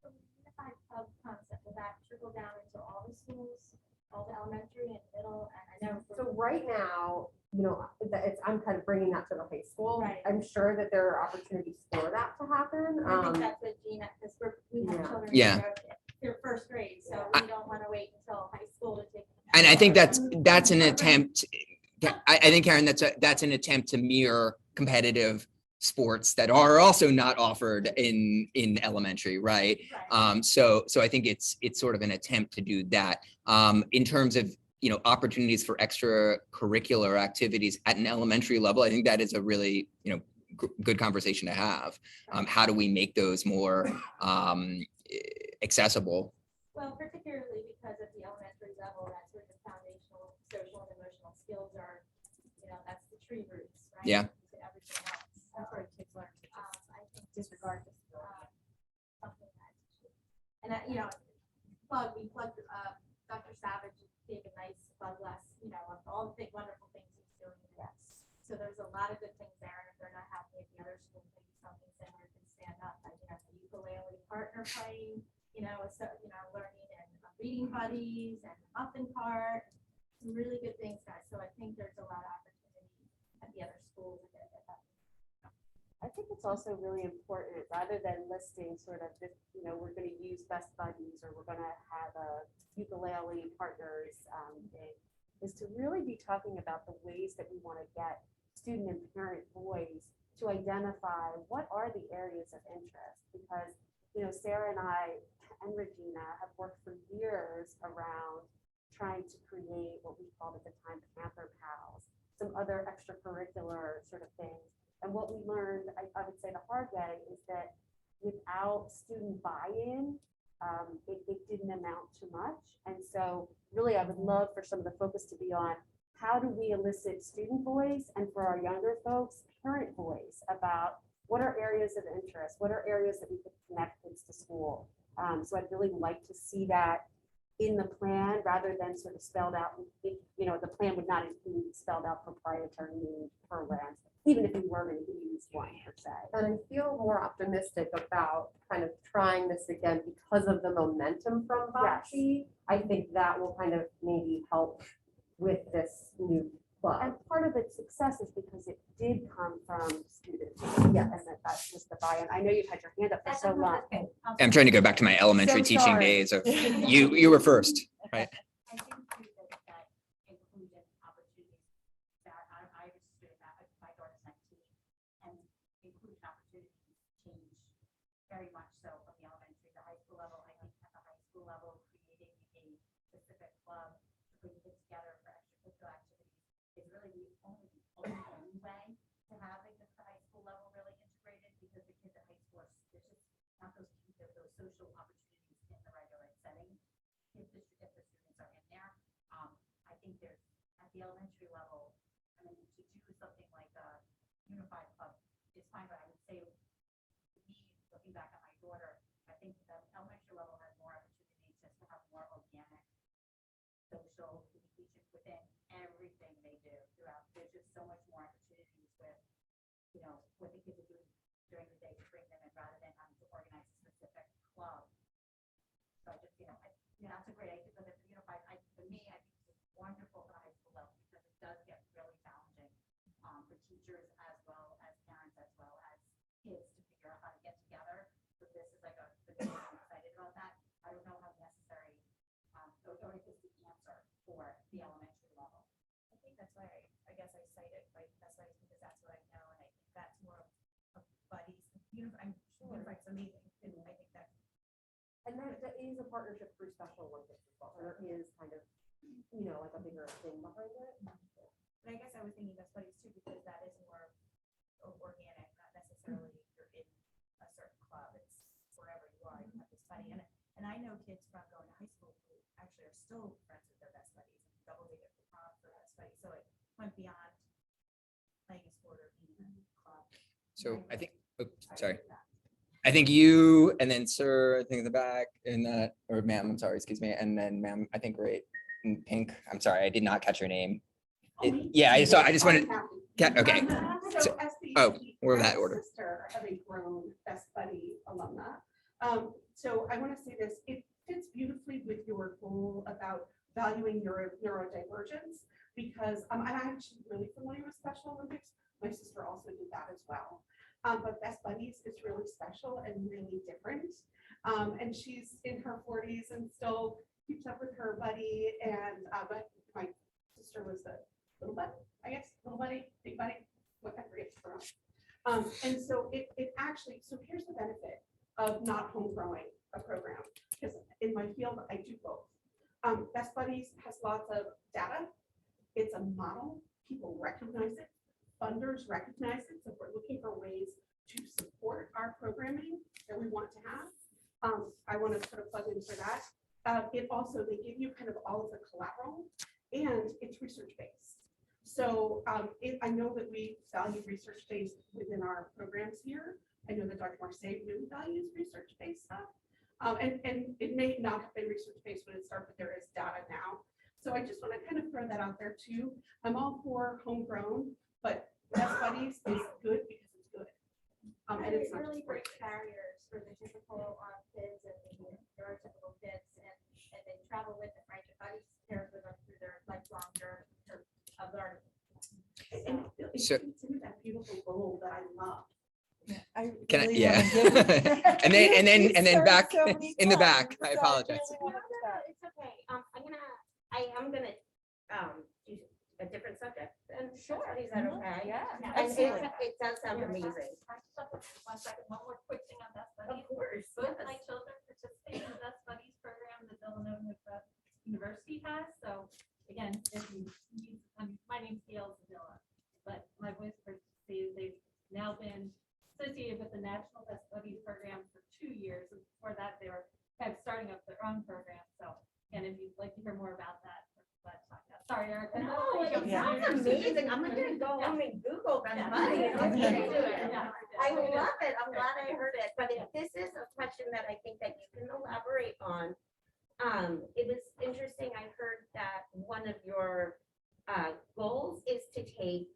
I: The unified club concept, will that trickle down into all the schools, all the elementary and middle? And I know.
H: So right now, you know, I'm kind of bringing that to the high school.
I: Right.
H: I'm sure that there are opportunities for that to happen.
I: I think that's what Gina, because we have
H: Yeah.
I: children.
C: Yeah.
I: They're first grade, so we don't want to wait until high school to take.
C: And I think that's an attempt. I think, Karen, that's an attempt to mirror competitive sports that are also not offered in elementary, right?
I: Right.
C: So I think it's sort of an attempt to do that. In terms of, you know, opportunities for extracurricular activities at an elementary level, I think that is a really, you know, good conversation to have. How do we make those more accessible?
I: Well, particularly because at the elementary level, that's where the foundational social and emotional skills are, you know, that's the tree roots, right?
C: Yeah.
I: To everything else.
E: That's where kids learn to
I: I think
E: disregard this.
I: something that, and you know, we plugged, Dr. Savage gave a nice plug last, you know, of all the big wonderful things he's doing. Yes. So there's a lot of good things there, and if they're not happy at the other schools, maybe something similar can stand up. I think the ukulele partner playing, you know, so, you know, learning and reading buddies and muffin cart, some really good things, guys. So I think there's a lot of opportunity at the other schools.
A: I think it's also really important, rather than listing sort of this, you know, we're going to use best buddies or we're going to have a ukulele partners thing, is to really be talking about the ways that we want to get student and parent voice to identify what are the areas of interest. Because, you know, Sarah and I and Regina have worked for years around trying to create what we called at the time Panther Pals, some other extracurricular sort of things. And what we learned, I would say the hard way, is that without student buy-in, it didn't amount to much. And so really, I would love for some of the focus to be on how do we elicit student voice, and for our younger folks, parent voice about what are areas of interest, what are areas that we could connect kids to school. So I'd really like to see that in the plan rather than sort of spelled out. You know, the plan would not include spelled out proprietary programs, even if we were going to use one per se.
H: And I feel more optimistic about kind of trying this again because of the momentum from Bocce. I think that will kind of maybe help with this new club.
A: And part of its success is because it did come from students. Yeah, and that's just the buy-in. I know you've had your hand up for so long.
C: I'm trying to go back to my elementary
H: So
C: teaching
H: sorry.
C: days of you were first, right?
E: I think too that inclusion opportunities that I was doing that, my daughter's 19, and inclusion opportunities change very much so from the elementary to high school level. I think at the high school level, creating a specific club to bring kids together for extracurricular activities is really the only way to have it at the high school level really integrated, because the kids at high school are there's just not those social opportunities in the regular setting. If the students are in there, I think there's at the elementary level, I mean, to do something like a unified club is fine, but I would say, me looking back at my daughter, I think the elementary level has more opportunities just to have more organic social communication within everything they do throughout. There's just so much more opportunities with, you know, what the kids are doing during the day to bring them in rather than having to organize a specific club. So I just, you know, that's a great idea for the unified. For me, I think it's wonderful for the high school level because it does get really challenging for teachers as well as parents as well as kids to figure out how to get together. So this is like I'm excited about that. I don't know how necessary or if it's the answer for the elementary level. I think that's why I guess I cited like best buddies because that's what I know, and I think that's more of buddies. I'm sure unified's amazing, and I think that.
H: And that is a partnership through Special Olympics as well. There is kind of, you know, like a bigger thing behind it.
E: But I guess I was thinking best buddies too, because that is more organic, not necessarily you're in a certain club. It's wherever you are, you have this buddy. And I know kids from going to high school who actually are still friends with went beyond playing a sport or being in a club.
C: So I think, sorry. I think you and then sir, I think in the back in that, or ma'am, I'm sorry, excuse me. And then ma'am, I think right in pink. I'm sorry, I did not catch your name. Yeah, I just wanted, okay.
G: So as the
C: We're that order.
G: sister of a grown Best Buddy alumna, so I want to say this, it fits beautifully with your goal about valuing neurodivergence, because I'm actually really familiar with Special Olympics. My sister also did that as well. But Best Buddies is really special and really different. And she's in her 40s and still keeps up with her buddy. And but my sister was the little buddy, I guess, little buddy, big buddy, what I forget the pronoun. And so it actually, so here's the benefit of not home growing a program, because in my field, I do both. Best Buddies has lots of data. It's a model. People recognize it. Funders recognize it. So we're looking for ways to support our programming that we want to have. I want to put a plug in for that. It also, they give you kind of all of the collateral, and it's research-based. So I know that we value research-based within our programs here. I know that Dr. Marseille really values research-based stuff. And it may not have been research-based when it started, but there is data now. So I just want to kind of throw that out there too. I'm all for homegrown, but Best Buddies is good because it's good. And it's not
I: really
G: just great.
I: breaks barriers for the typical kids and the neurotypical kids, and they travel with them, right? Your buddies there with them through their lifelong journey of learning.
G: And it's
C: So-
G: into that beautiful goal that I love.
C: Can I,
D: really
C: yeah.
D: wanna give-
C: And then
D: You served
C: back
D: so many
C: in the
D: times,
C: back,
D: so
C: I apologize.
D: really wanna start.
J: It's okay. I am gonna do a different subject. And sure, is that okay?
H: Yeah.
J: And it does sound amazing.
I: I just have 1 second, one more quick thing on Best
J: Of
I: Buddies.
J: course.
I: Both
J: yes.
I: my children participate in the Best Buddies program that Villanova University has. So again, if you, my name's Gail Zavilla, but my boys participated. They've now been associated with the National Best Buddies program for 2 years. And before that, they were kind of starting up their own program. So, and if you'd like to hear more about that, let's talk about. Sorry, Erica.
J: No, it
D: Yeah.
J: sounds amazing. I'm gonna go home and Google Best Buddies. I love it. I'm glad I heard it. But this is a question that I think that you can elaborate on. It was interesting. I heard that one of your goals is to take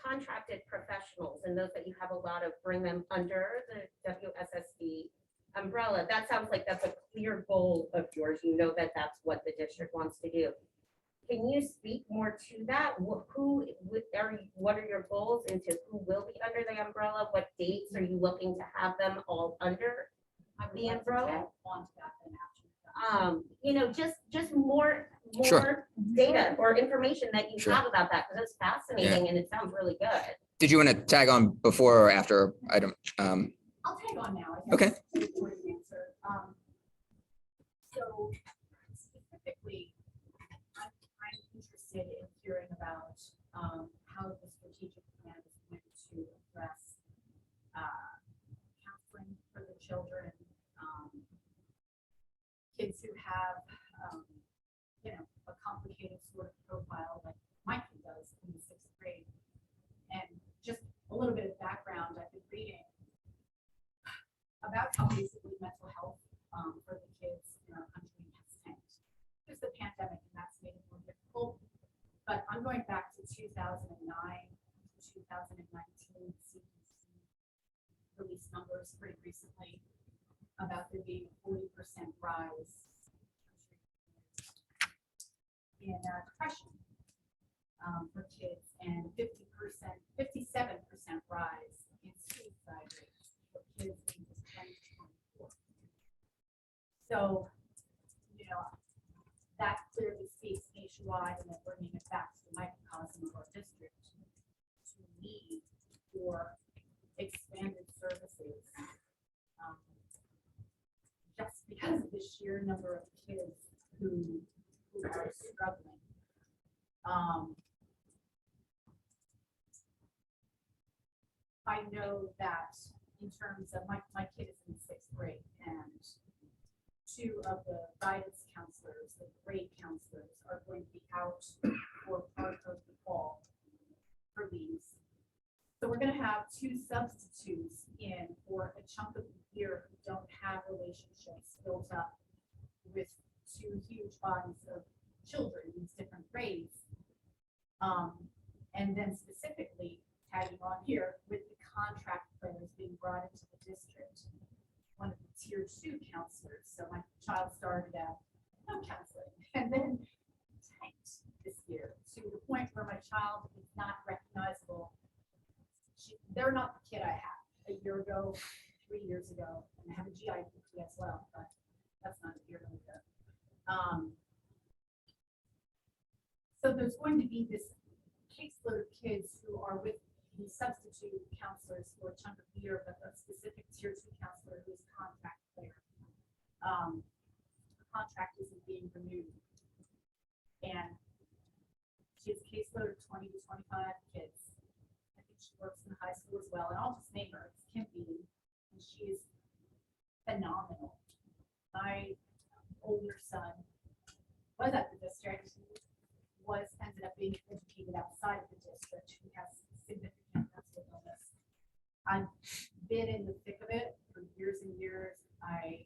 J: contracted professionals and those that you have a lot of, bring them under the WSSD umbrella. That sounds like that's a clear goal of yours. You know that that's what the district wants to do. Can you speak more to that? What are your goals into who will be under the umbrella? What dates are you looking to have them all under the umbrella? Just more
C: Sure.
J: data or information that you
C: Sure.
J: have about that, because it's fascinating and it sounds really good.
C: Did you want to tag on before or after item?
E: I'll tag on now. I guess.
C: Okay.
E: For the answer. So specifically, I'm interested in hearing about how the strategic plan is going to address counseling for the children, kids who have, a complicated sort of profile like my kid does in the 6th grade. And just a little bit of background, I've been reading about how basically mental health for the kids in our country has tanked. There's the pandemic, and that's made it more difficult. But I'm going back to 2009, 2019, CDC released numbers pretty recently about there being a 40% rise in depression for kids, and 50%, 57% rise in suicide rates for kids ages 10 to 24. So, that clearly speaks nationwide, and then bringing it back to the microcosm of our district to need for expanded services. Just because of the sheer number of kids who are struggling. I know that in terms of my kid is in 6th grade, and two of the guidance counselors, the grade counselors, are going to be out for part of the fall for leaves. So we're gonna have two substitutes in for a chunk of the year who don't have relationships built up with two huge bodies of children in these different grades. And then specifically tagging on here with the contract players being brought into the district, one of the tier 2 counselors. So my child started at no counseling and then tanked this year to the point where my child is not recognizable. They're not the kid I had a year ago, 3 years ago, and I have a GIPT as well, but that's not a year ago. So there's going to be this caseload of kids who are with the substitute counselors for a chunk of the year, but a specific tier 2 counselor who is a contract player. The contract isn't being renewed. And she has a caseload of 20 to 25 kids. I think she works in the high school as well. And I'll just name her, it's Kim Bean, and she is phenomenal. My older son was at the district, ended up being educated outside of the district, who has significant mental illness. I've been in the thick of it for years and years. I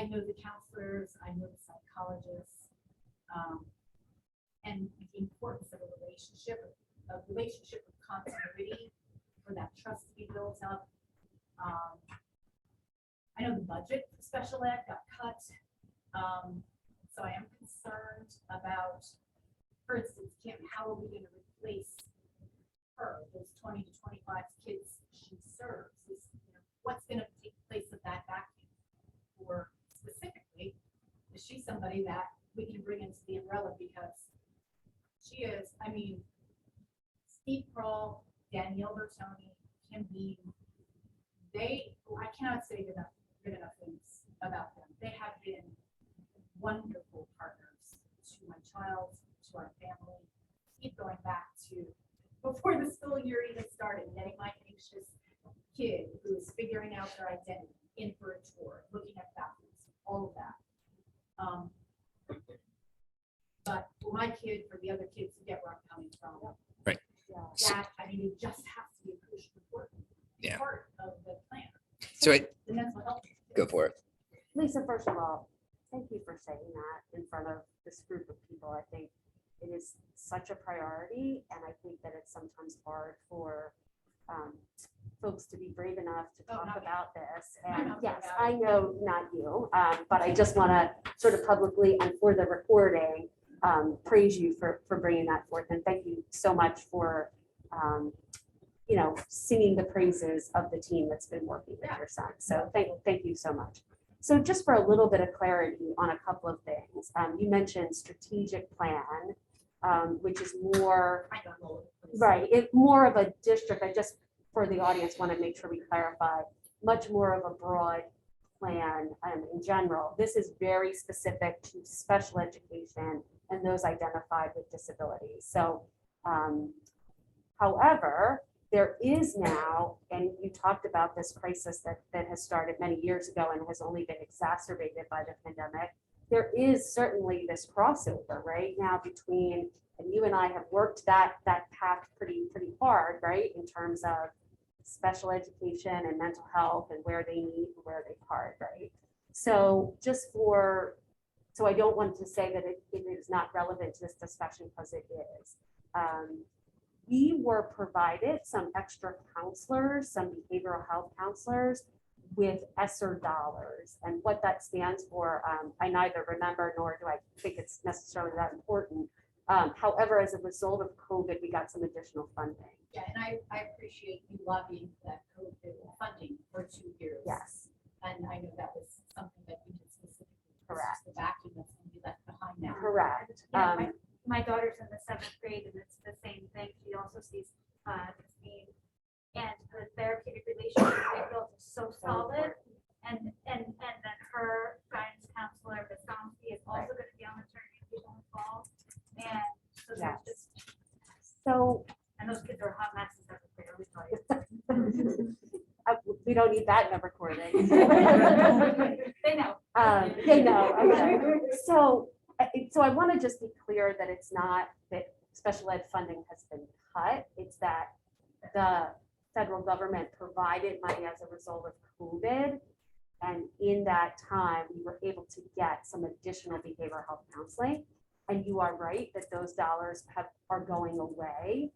E: know the counselors, I know the psychologists, and the importance of a relationship of continuity for that trust to be built up. I know the budget for special ed got cut. So I am concerned about, for instance, Kim, how are we going to replace her, those 20 to 25 kids she serves? What's going to take place of that vacuum? Or specifically, is she somebody that we can bring into the umbrella? Because she is, I mean, Steve Kroll, Danielle Bertoni, Kim Bean, I cannot say good enough things about them. They have been wonderful partners to my child, to our family. Keep going back to before the school year even started, getting my anxious kid who is figuring out their identity in for a tour, looking at bathrooms, all of that. But for my kid, for the other kids to get where I'm coming from,
C: Right.
E: That, I mean, it just has to be a crucial important part of the plan.
C: So
E: The mental health.
C: go for it.
A: Lisa, first of all, thank you for saying that in front of this group of people. I think it is such a priority, and I think that it's sometimes hard for folks to be brave enough to talk about this. And yes, I know not you, but I just want to sort of publicly and for the recording praise you for bringing that forth, and thank you so much for singing the praises of the team that's been working with your son. So thank you so much. So just for a little bit of clarity on a couple of things, you mentioned strategic plan, which is more, right, it's more of a district. I just, for the audience, want to make sure we clarify, much more of a broad plan in general. This is very specific to special education and those identified with disabilities. So, however, there is now, and you talked about this crisis that has started many years ago and has only been exacerbated by the pandemic. There is certainly this crossover right now between, and you and I have worked that path pretty hard, right, in terms of special education and mental health and where they meet and where they part, right? So so I don't want to say that it is not relevant to this discussion, because it is. We were provided some extra counselors, some behavioral health counselors with ESSER dollars. And what that stands for, I neither remember nor do I think it's necessarily that important. However, as a result of COVID, we got some additional funding.
E: Yeah, and I appreciate you lobbying for that COVID funding for 2 years.
A: Yes.
E: And I know that was something that you did specifically.
A: Correct.
E: The vacuum that's going to be left behind now.
A: Correct.
I: Yeah, my daughter's in the 7th grade, and it's the same thing. She also sees Christine, and the therapeutic relationship they built is so solid. And then her guidance counselor, Ms. Somsky, is also going to be on maternity leave in the fall. And so there's just and those kids are hot messes every day, let me tell you.
A: We don't need that in a recording. They know, okay. So I want to just be clear that it's not that special ed funding has been cut. It's that the federal government provided money as a result of COVID. And in that time, we were able to get some additional behavioral health counseling. And you are right that those dollars are going away.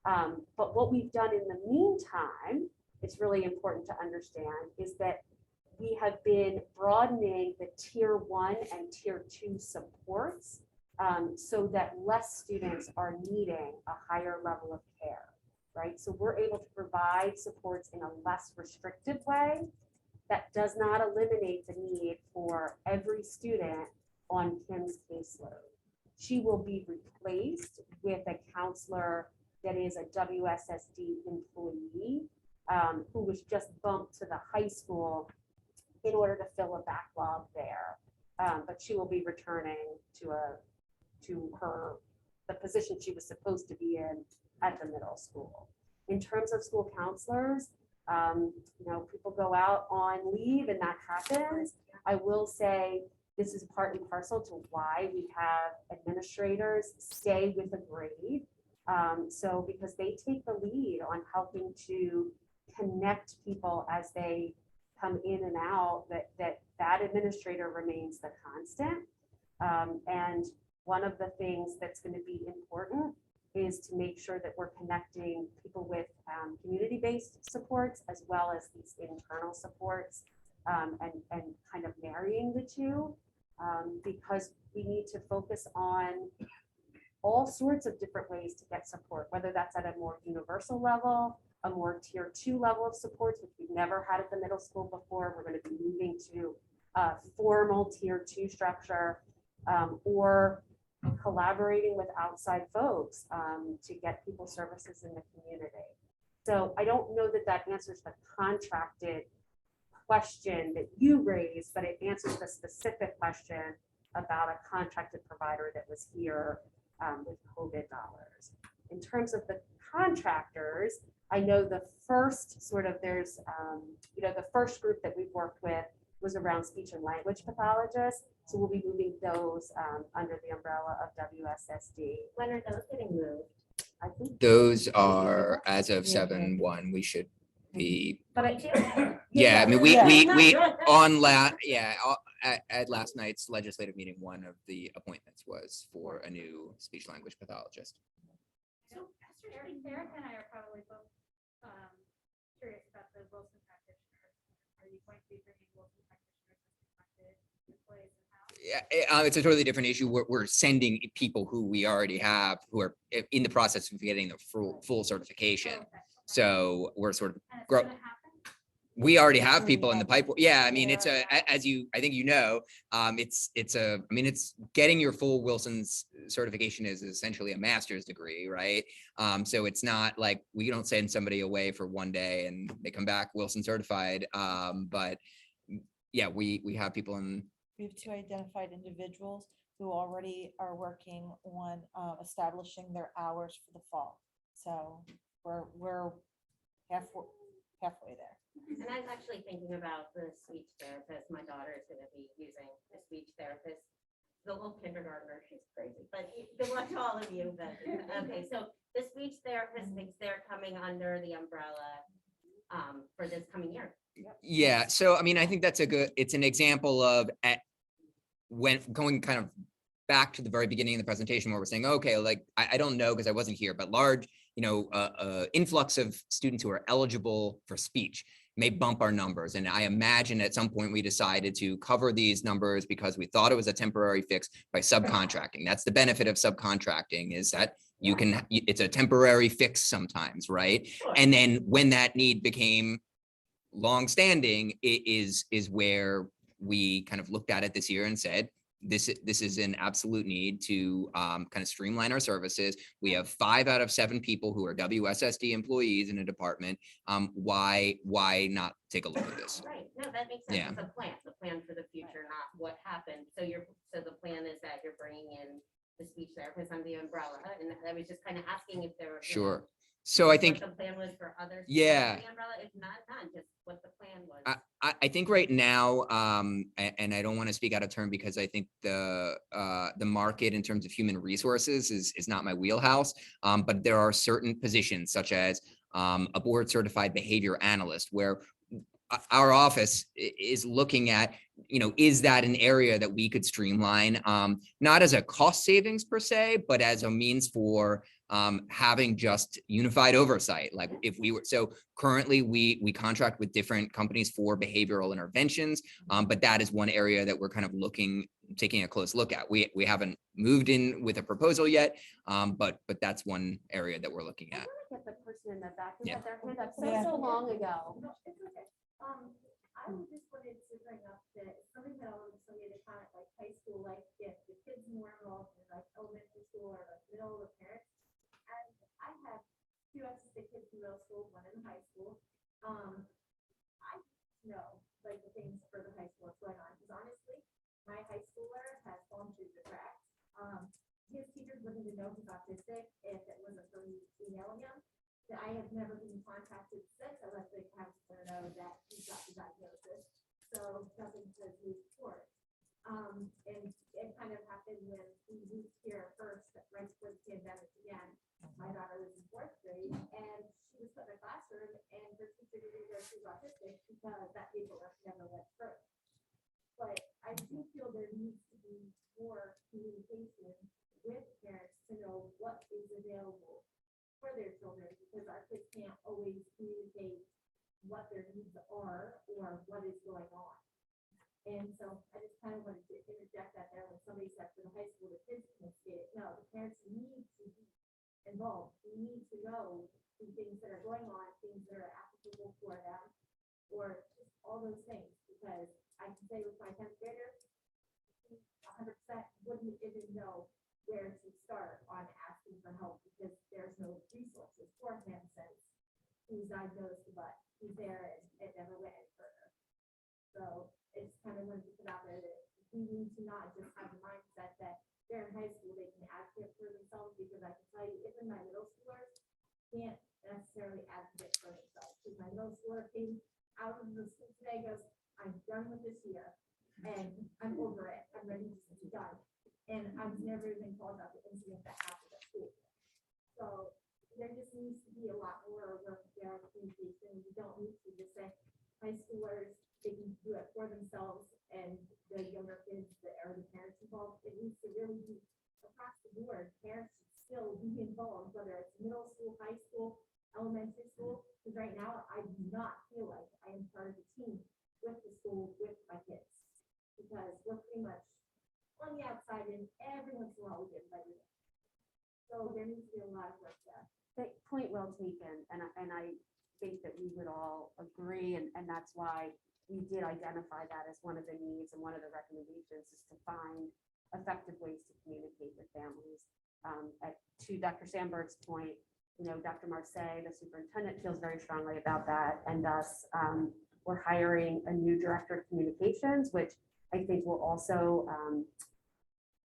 A: But what we've done in the meantime, it's really important to understand, is that we have been broadening the tier 1 and tier 2 supports so that less students are needing a higher level of care, right? So we're able to provide supports in a less restrictive way that does not eliminate the need for every student on Kim's caseload. She will be replaced with a counselor that is a WSSD employee who was just bumped to the high school in order to fill a backlog there. But she will be returning to the position she was supposed to be in at the middle school. In terms of school counselors, people go out on leave and that happens. I will say this is part and parcel to why we have administrators stay with a grade. So because they take the lead on helping to connect people as they come in and out, that administrator remains the constant. And one of the things that's going to be important is to make sure that we're connecting people with community-based supports as well as these internal supports and kind of marrying the two because we need to focus on all sorts of different ways to get support, whether that's at a more universal level, a more tier 2 level of supports, which we've never had at the middle school before. We're going to be moving to a formal tier 2 structure or collaborating with outside folks to get people services in the community. So I don't know that answers the contracted question that you raised, but it answers the specific question about a contracted provider that was here with COVID dollars. In terms of the contractors, I know the first the first group that we've worked with was around speech and language pathologists. So we'll be moving those under the umbrella of WSSD.
J: When are those getting moved?
A: I think
C: Those are, as of 7/1, we should be,
A: but
C: yeah, I mean, we on at last night's legislative meeting, one of the appointments was for a new speech language pathologist.
I: So Eric and I are probably both curious about the Wilson practitioners. Are you going to be bringing Wilson practitioners to employees in-house?
C: Yeah, it's a totally different issue. We're sending people who we already have who are in the process of getting the full certification.
I: Okay.
C: So we're sort of
I: And it's
C: grow.
I: gonna happen?
C: We already have people in the pipeline. Yeah, I mean, it's as I think you know, it's getting your full Wilson's certification is essentially a master's degree, right? So it's not like we don't send somebody away for one day and they come back Wilson certified. But yeah, we have people in.
D: We have 2 identified individuals who already are working on establishing their hours for the fall. So we're halfway there.
J: And I was actually thinking about the speech therapist. My daughter is going to be using a speech therapist. The little kindergartner, she's crazy, but good luck to all of you. But okay, so the speech therapist thinks they're coming under the umbrella for this coming year.
C: Yeah, so I mean, I think it's an example of when going kind of back to the very beginning of the presentation where we're saying, okay, like I don't know because I wasn't here, but large, influx of students who are eligible for speech may bump our numbers. And I imagine at some point we decided to cover these numbers because we thought it was a temporary fix by subcontracting. That's the benefit of subcontracting, is that it's a temporary fix sometimes, right?
J: Sure.
C: And then when that need became longstanding, it is where we kind of looked at it this year and said, this is an absolute need to kind of streamline our services. We have 5 out of 7 people who are WSSD employees in a department. Why not take a look at this?
J: Right. No, that makes sense.
C: Yeah.
J: It's a plan for the future, not what happened. So the plan is that you're bringing in the speech therapist under the umbrella. And I was just kind of asking if there were.
C: Sure. So I think,
J: what the plan was for others.
C: Yeah.
J: under the umbrella, if not, just what the plan was.
C: I think right now, and I don't want to speak out of turn because I think the market in terms of human resources is not my wheelhouse. But there are certain positions such as a board certified behavior analyst where our office is looking at, is that an area that we could streamline, not as a cost savings per se, but as a means for having just unified oversight. Like if we were, so currently we contract with different companies for behavioral interventions, but that is one area that we're kind of taking a close look at. We haven't moved in with a proposal yet, but that's one area that we're looking
A: I
C: at.
A: want to get the person in the back who
C: Yeah.
A: had their hand up
D: Yeah.
A: so long ago.
I: It's okay. I just wanted to bring up that something that I wanted somebody to comment like high school, like if the kids more involved in like elementary school or like middle or parents. And I have two autistic kids in middle school, one in high school. I know like the things for the high school what's going on, because honestly, my high schooler has gone through the cracks. His teachers wouldn't even know he's autistic if it wasn't for me emailing him. That I have never been contacted since I let the counselor know that he got the diagnosis. So nothing to move forward. And it kind of happened when we moved here first, right before the pandemic began. My daughter was in 4th grade and she was put in a classroom and her teacher didn't know she was autistic because that paperwork never went through. But I do feel there needs to be more communication with parents to know what is available for their children, because our kids can't always communicate what their needs are or what is going on. And so I just kind of wanted to interject that there when somebody said for the high school, the kids can't see it. No, the parents need to be involved. We need to know the things that are going on, things that are applicable for them, or just all those things. Because I can say with my 10th grader, 100% wouldn't even know where to start on asking for help because there's no resources for him since he was diagnosed, but he's there and it never went any further. So it's kind of wanted to put out there that we need to not just have the mindset that they're in high school, they can advocate for themselves, because I can tell you, even my middle schoolers can't necessarily advocate for themselves. Because my middle schooler came out of the school today, goes, I'm done with this year and I'm over it. I'm ready to be done. And I've never even called out the incident that happened at school. So there just needs to be a lot more work there on communication. You don't need to just say high schoolers, they can do it for themselves, and the younger kids that are the parents involved. It needs to really be across the board. Parents should still be involved, whether it's middle school, high school, elementary school. Because right now I do not feel like I am part of the team with the school with my kids, because we're pretty much on the outside and every once in a while we get invited in. So there needs to be a lot of work there.
A: Point well taken, and I think that we would all agree, and that's why we did identify that as one of the needs, and one of the recommendations is to find effective ways to communicate with families. To Dr. Sandberg's point, Dr. Marseille, the superintendent, feels very strongly about that, and thus we're hiring a new director of communications, which I think will also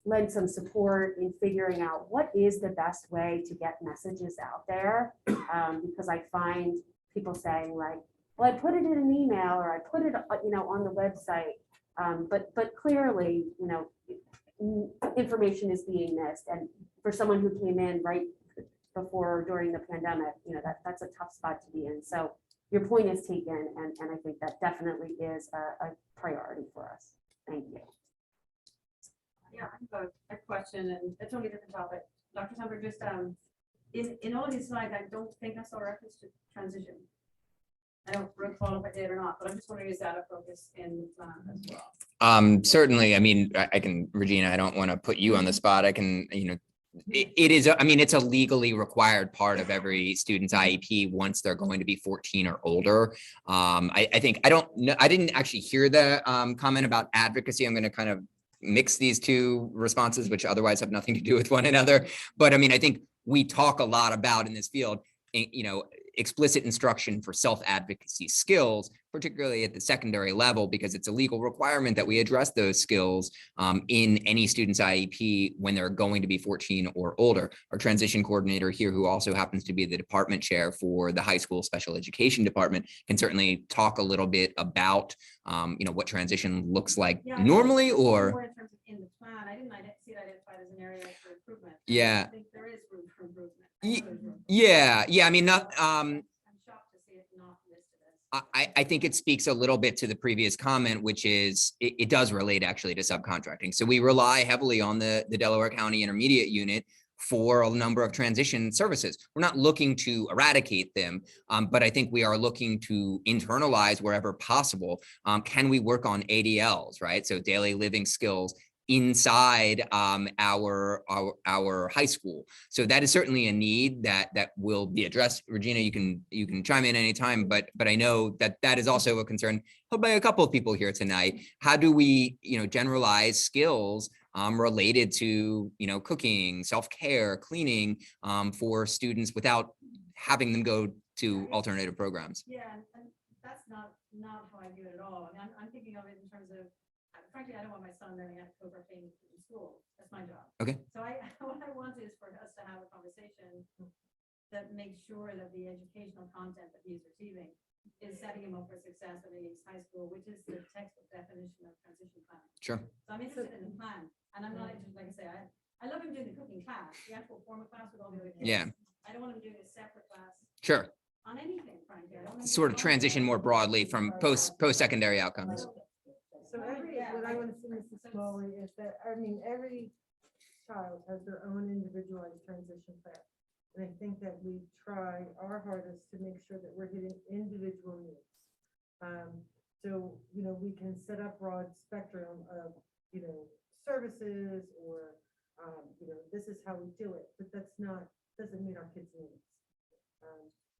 A: lend some support in figuring out what is the best way to get messages out there. Because I find people saying like, well, I put it in an email or I put it, on the website. But clearly, information is being missed. And for someone who came in right before or during the pandemic, that's a tough spot to be in. So your point is taken, and I think that definitely is a priority for us. Thank you.
F: Yeah, I have a question, and a totally different topic. Dr. Sandberg, just in all of these slides, I don't think I saw reference to transition. I don't recall if I did or not, but I'm just wondering, is that a focus in the plan as well?
C: Certainly. I mean, I can, Regina, I don't want to put you on the spot. I can, it is, it's a legally required part of every student's IEP once they're going to be 14 or older. I think, I don't know, I didn't actually hear the comment about advocacy. I'm going to kind of mix these two responses, which otherwise have nothing to do with one another. But I think we talk a lot about in this field, explicit instruction for self-advocacy skills, particularly at the secondary level, because it's a legal requirement that we address those skills in any student's IEP when they're going to be 14 or older. Our transition coordinator here, who also happens to be the department chair for the high school special education department, can certainly talk a little bit about what transition looks like
F: Yeah,
C: normally, or
F: more in terms of in the plan, I didn't see it identified as an area for improvement.
C: Yeah.
F: I think there is room for improvement. I know there's room for
C: yeah. I mean, not.
F: I'm shocked to see it not listed as.
C: I think it speaks a little bit to the previous comment, which is it does relate actually to subcontracting. So we rely heavily on the Delaware County Intermediate Unit for a number of transition services. We're not looking to eradicate them, but I think we are looking to internalize wherever possible. Can we work on ADLs, right? So daily living skills inside our high school. So that is certainly a need that will be addressed. Regina, you can chime in anytime, but I know that is also a concern held by a couple of people here tonight. How do we generalize skills related to cooking, self-care, cleaning for students without having them go to alternative programs?
F: Yeah, and that's not how I view it at all. I mean, I'm thinking of it in terms of, frankly, I don't want my son learning how to cook or clean in school. That's my job.
C: Okay.
F: So what I want is for us to have a conversation that makes sure that the educational content that he's receiving is setting him up for success at East High School, which is the textbook definition of transition planning.
C: Sure.
F: So I'm interested in the plan, and I'm not interested, like I say, I love him doing the cooking class, the actual formal class with all the other kids.
C: Yeah.
F: I don't want him doing a separate class
C: Sure.
F: on anything, frankly. I don't want him
C: Sort of
F: doing
C: transition more broadly from post-secondary
F: all
C: outcomes.
F: of it.
K: So what I want to see, Mrs. Smalley, is that, every child has their own individualized transition plan. And I think that we try our hardest to make sure that we're hitting individual needs. So, we can set up broad spectrum of, services or, this is how we do it, but doesn't meet our kids' needs.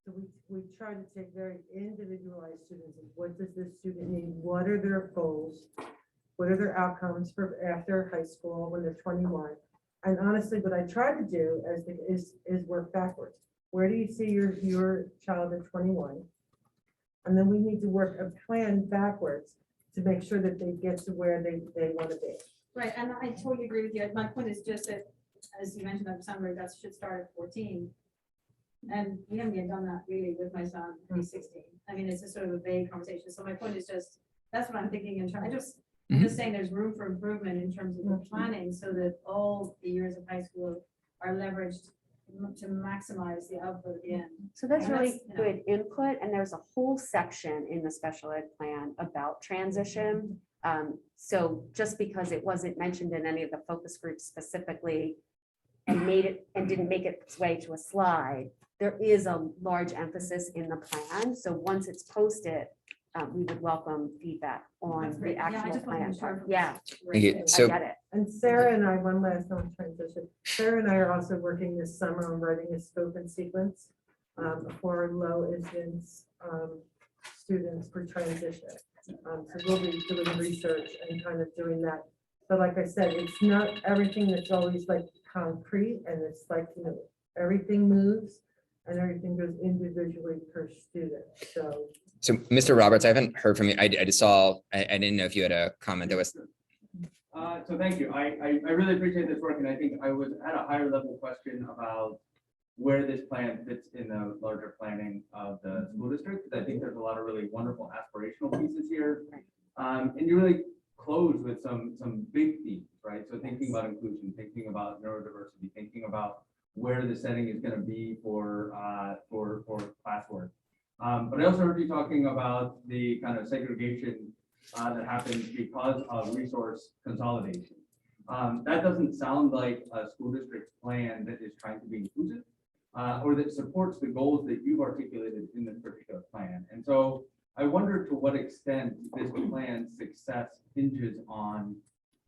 K: So we try to take very individualized students. What does this student need? What are their goals? What are their outcomes for after high school when they're 21? And honestly, what I try to do is work backwards. Where do you see your child at 21? And then we need to work a plan backwards to make sure that they get to where they want to be.
F: Right, and I totally agree with you. My point is just that, as you mentioned, Dr. Sandberg, that should start at 14. And we haven't yet done that really with my son, he's 16. I mean, it's just sort of a vague conversation. So my point is just, that's what I'm thinking in terms, I'm just saying there's room for improvement in terms of the planning so that all the years of high school are leveraged to maximize the output at the end.
A: So that's
F: And
A: really
F: that's,
A: good input, and there's a whole section in the special ed plan about transition. So just because it wasn't mentioned in any of the focus groups specifically and didn't make its way to a slide, there is a large emphasis in the plan. So once it's posted, we would welcome feedback on
F: That's
A: the
F: great. Yeah, I
A: actual
F: just wanted to
A: plan
F: make sure
A: part.
F: it was
A: Yeah,
C: Thank you.
F: right.
A: I
C: So
A: get it.
K: And Sarah and I, one last on transition, Sarah and I are also working this summer on writing a scope and sequence for low incidence students for transition. So we'll be doing research and kind of doing that. But like I said, it's not everything that's always like concrete, and it's like, everything moves and everything goes individually per student.
C: So Mr. Roberts, I haven't heard from you. I just saw, I didn't know if you had a comment that was.
L: So thank you. I really appreciate this work, and I think I was at a higher level question about where this plan fits in the larger planning of the school district, because I think there's a lot of really wonderful aspirational pieces here. And you really close with some big themes, right? So thinking about inclusion, thinking about neurodiversity, thinking about where the setting is going to be for classwork. But I also heard you talking about the kind of segregation that happens because of resource consolidation. That doesn't sound like a school district plan that is trying to be inclusive or that supports the goals that you've articulated in this particular plan. And so I wonder to what extent this plan's success hinges on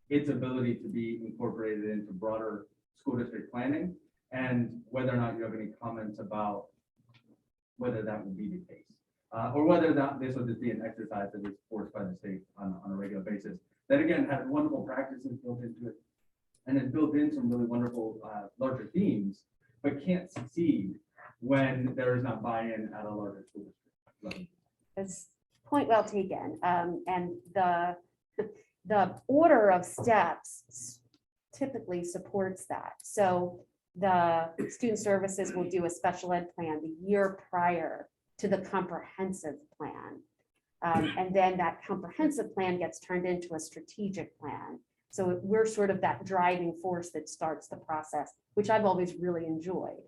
L: its ability to be incorporated into broader school district planning, and whether or not you have any comments about whether that would be the case. Or whether that this would just be an exercise that is forced by the state on a regular basis. That again has wonderful practices built into it, and has built in some really wonderful larger themes, but can't succeed when there is not buy-in at a larger school district level.
A: Point well taken. And the order of steps typically supports that. So the student services will do a special ed plan the year prior to the comprehensive plan. And then that comprehensive plan gets turned into a strategic plan. So we're sort of that driving force that starts the process, which I've always really enjoyed.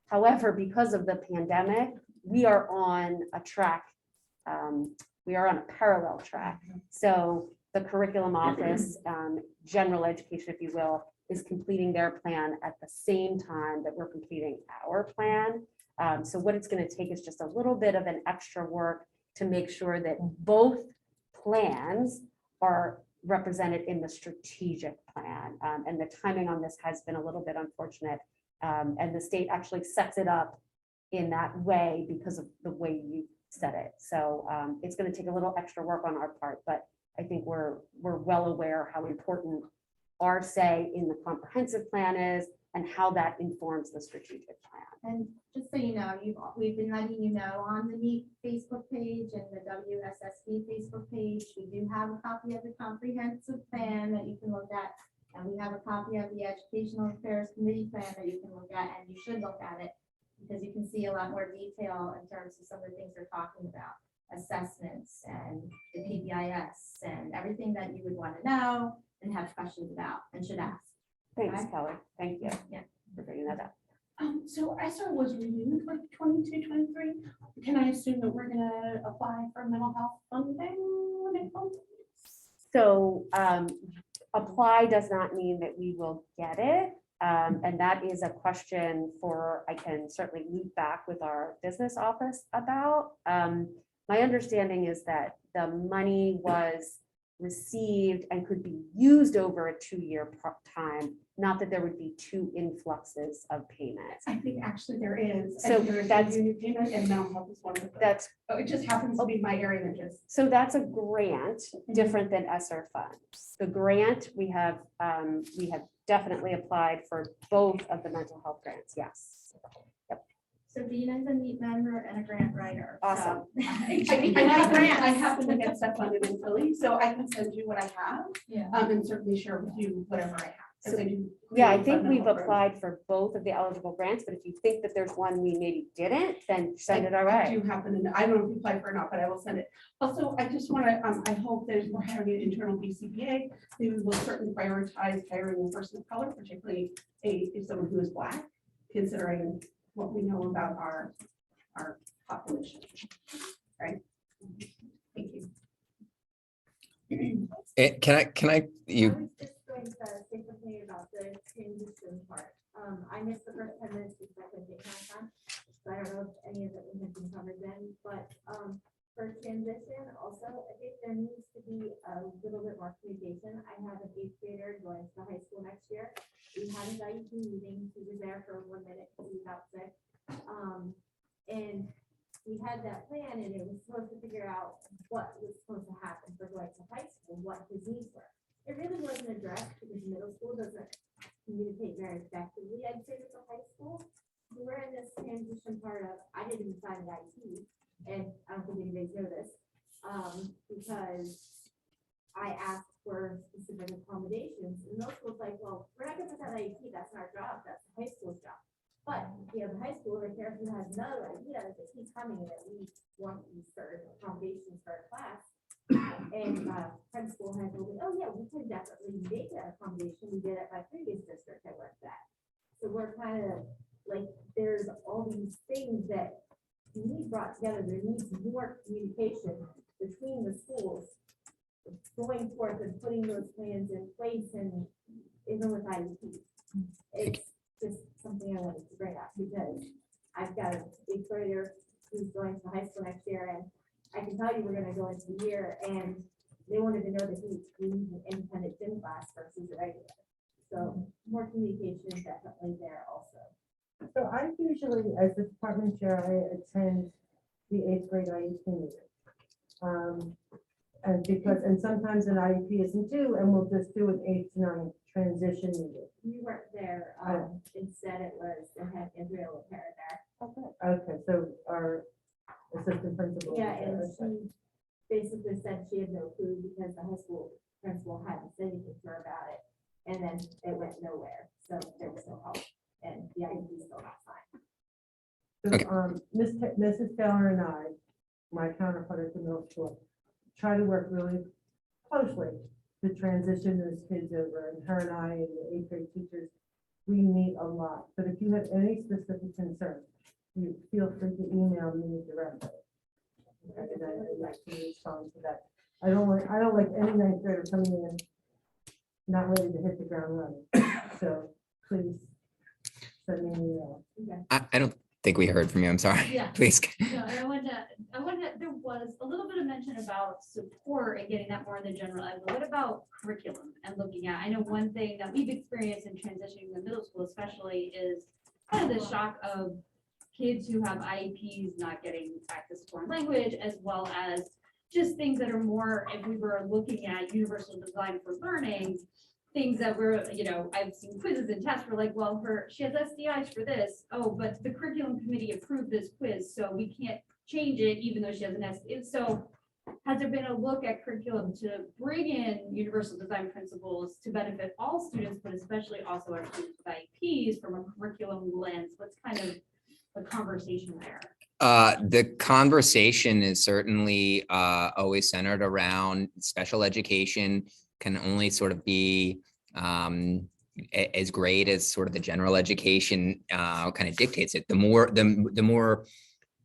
A: However, because of the pandemic, we are on a track. We are on a parallel track. So the curriculum office, general education, if you will, is completing their plan at the same time that we're completing our plan. So what it's going to take is just a little bit of an extra work to make sure that both plans are represented in the strategic plan. And the timing on this has been a little bit unfortunate. And the state actually sets it up in that way because of the way you said it. So it's going to take a little extra work on our part, but I think we're well aware how important our say in the comprehensive plan is and how that informs the strategic plan.
I: And just so you know, we've been letting you know on the NEAT Facebook page and the WSSD Facebook page, we do have a copy of the comprehensive plan that you can look at. And we have a copy of the Educational Affairs Committee plan that you can look at, and you should look at it because you can see a lot more detail in terms of some of the things we're talking about, assessments and the PBIS and everything that you would want to know and have questions about and should ask.
A: Thanks,
I: Okay.
A: Kelly. Thank you
I: Yeah.
A: for bringing that up.
G: So ESSER was renewed for 22-23. Can I assume that we're gonna apply for mental health funding when it comes?
A: So apply does not mean that we will get it. And that is a question I can certainly loop back with our business office about. My understanding is that the money was received and could be used over a 2-year time, not that there would be 2 influxes of payments.
G: I think actually there is.
A: So
G: And there is a
A: that's-
G: union payment and mental health is one of them.
A: That's
G: Oh, it just happens to be my area of interest.
A: So that's a grant, different than ESSER funds. The grant, we have definitely applied for both of the mental health grants, yes.
I: So Dina's a NEAT member and a grant writer. so-
A: Awesome.
G: I happen to get stuff funded in Philly, so I can send you what I have.
I: Yeah.
G: And certainly share with you whatever I have. 'cause I do
A: Yeah, I
G: create
A: think
G: fund
A: we've
G: programs.
A: applied for both of the eligible grants, but if you think that there's one we maybe didn't, then send it our
G: I
A: way.
G: do happen to know, I don't know if you applied for it or not, but I will send it. Also, I just want to, I hope that we're having an internal BCBA, we will certainly prioritize hiring a person of color, particularly someone who is Black, considering what we know about our population. Right? Thank you.
C: Can I,
I: I
C: you,
I: was just going to say something about the transition part. I missed the first 10 minutes because I couldn't get my time. So I don't know if any of it had been covered then, but for transition also, I think there needs to be a little bit more communication. I have an 8th grader going to the high school next year. We had an IEP meeting. He was there for 1 minute because he was out sick. And we had that plan and it was supposed to figure out what was supposed to happen for going to high school, what his needs were. It really wasn't addressed because middle school doesn't communicate very effectively, I'd say, with the high school. We're in this transition part of, I didn't even sign the IT, and I don't think anybody's know this, because I asked for specific accommodations, and middle school's like, well, we're not gonna put that IT, that's not our job, that's the high school's job. But, you know, the high school right there, who has another idea, that he's coming in at least want these certain accommodations for our class. And principal had told me, oh yeah, we can definitely make that accommodation. We did it at my previous district I worked at. So we're kind of like, there's all these things that need brought together. There needs more communication between the schools going forth and putting those plans in place, and even with IEP. It's just something I wanted to bring up because I've got an 8th grader who's going to high school next year, and I can tell you we're gonna go into the year and they won't even know that we need an independent gym class versus a regular. So more communication is definitely there also.
K: So I usually, as the department chair, I attend the 8th grade IEP meeting. And sometimes an IEP isn't due, and we'll just do an 8 to 9 transition meeting.
I: You weren't there, instead it was, I had Andrea LaPera there.
K: Okay, so our assistant principal.
I: Yeah, and basically said she had no clue because the high school principal hadn't said anything to her about it. And then it went nowhere, so there was no help, and the IEP is still not signed.
K: So,
C: Okay.
K: Mrs. Taylor and I, my counterpart at the middle school, try to work really closely to transition those kids over, and her and I and the 8th grade teachers, we meet a lot. But if you have any specific concerns, you feel free to email me directly. And I can respond to that. I don't like any 9th grader coming in not ready to hit the ground running. So please send me an email.
C: I don't think we heard from you. I'm sorry.
M: Yeah.
C: Please.
M: No, I wanted, there was a little bit of mention about support and getting that more in the general ed, but what about curriculum and looking at, I know one thing that we've experienced in transitioning to middle school especially is kind of the shock of kids who have IEPs not getting access to foreign language, as well as just things that are more, if we were looking at universal design for learning, things that were, I've seen quizzes and tests were like, well, she has SDIs for this. Oh, but the curriculum committee approved this quiz, so we can't change it even though she has an SDI. So has there been a look at curriculum to bring in universal design principles to benefit all students, but especially also our students with IEPs from a curriculum lens? What's kind of the conversation there?
C: The conversation is certainly always centered around special education can only sort of be as great as sort of the general education kind of dictates it. The more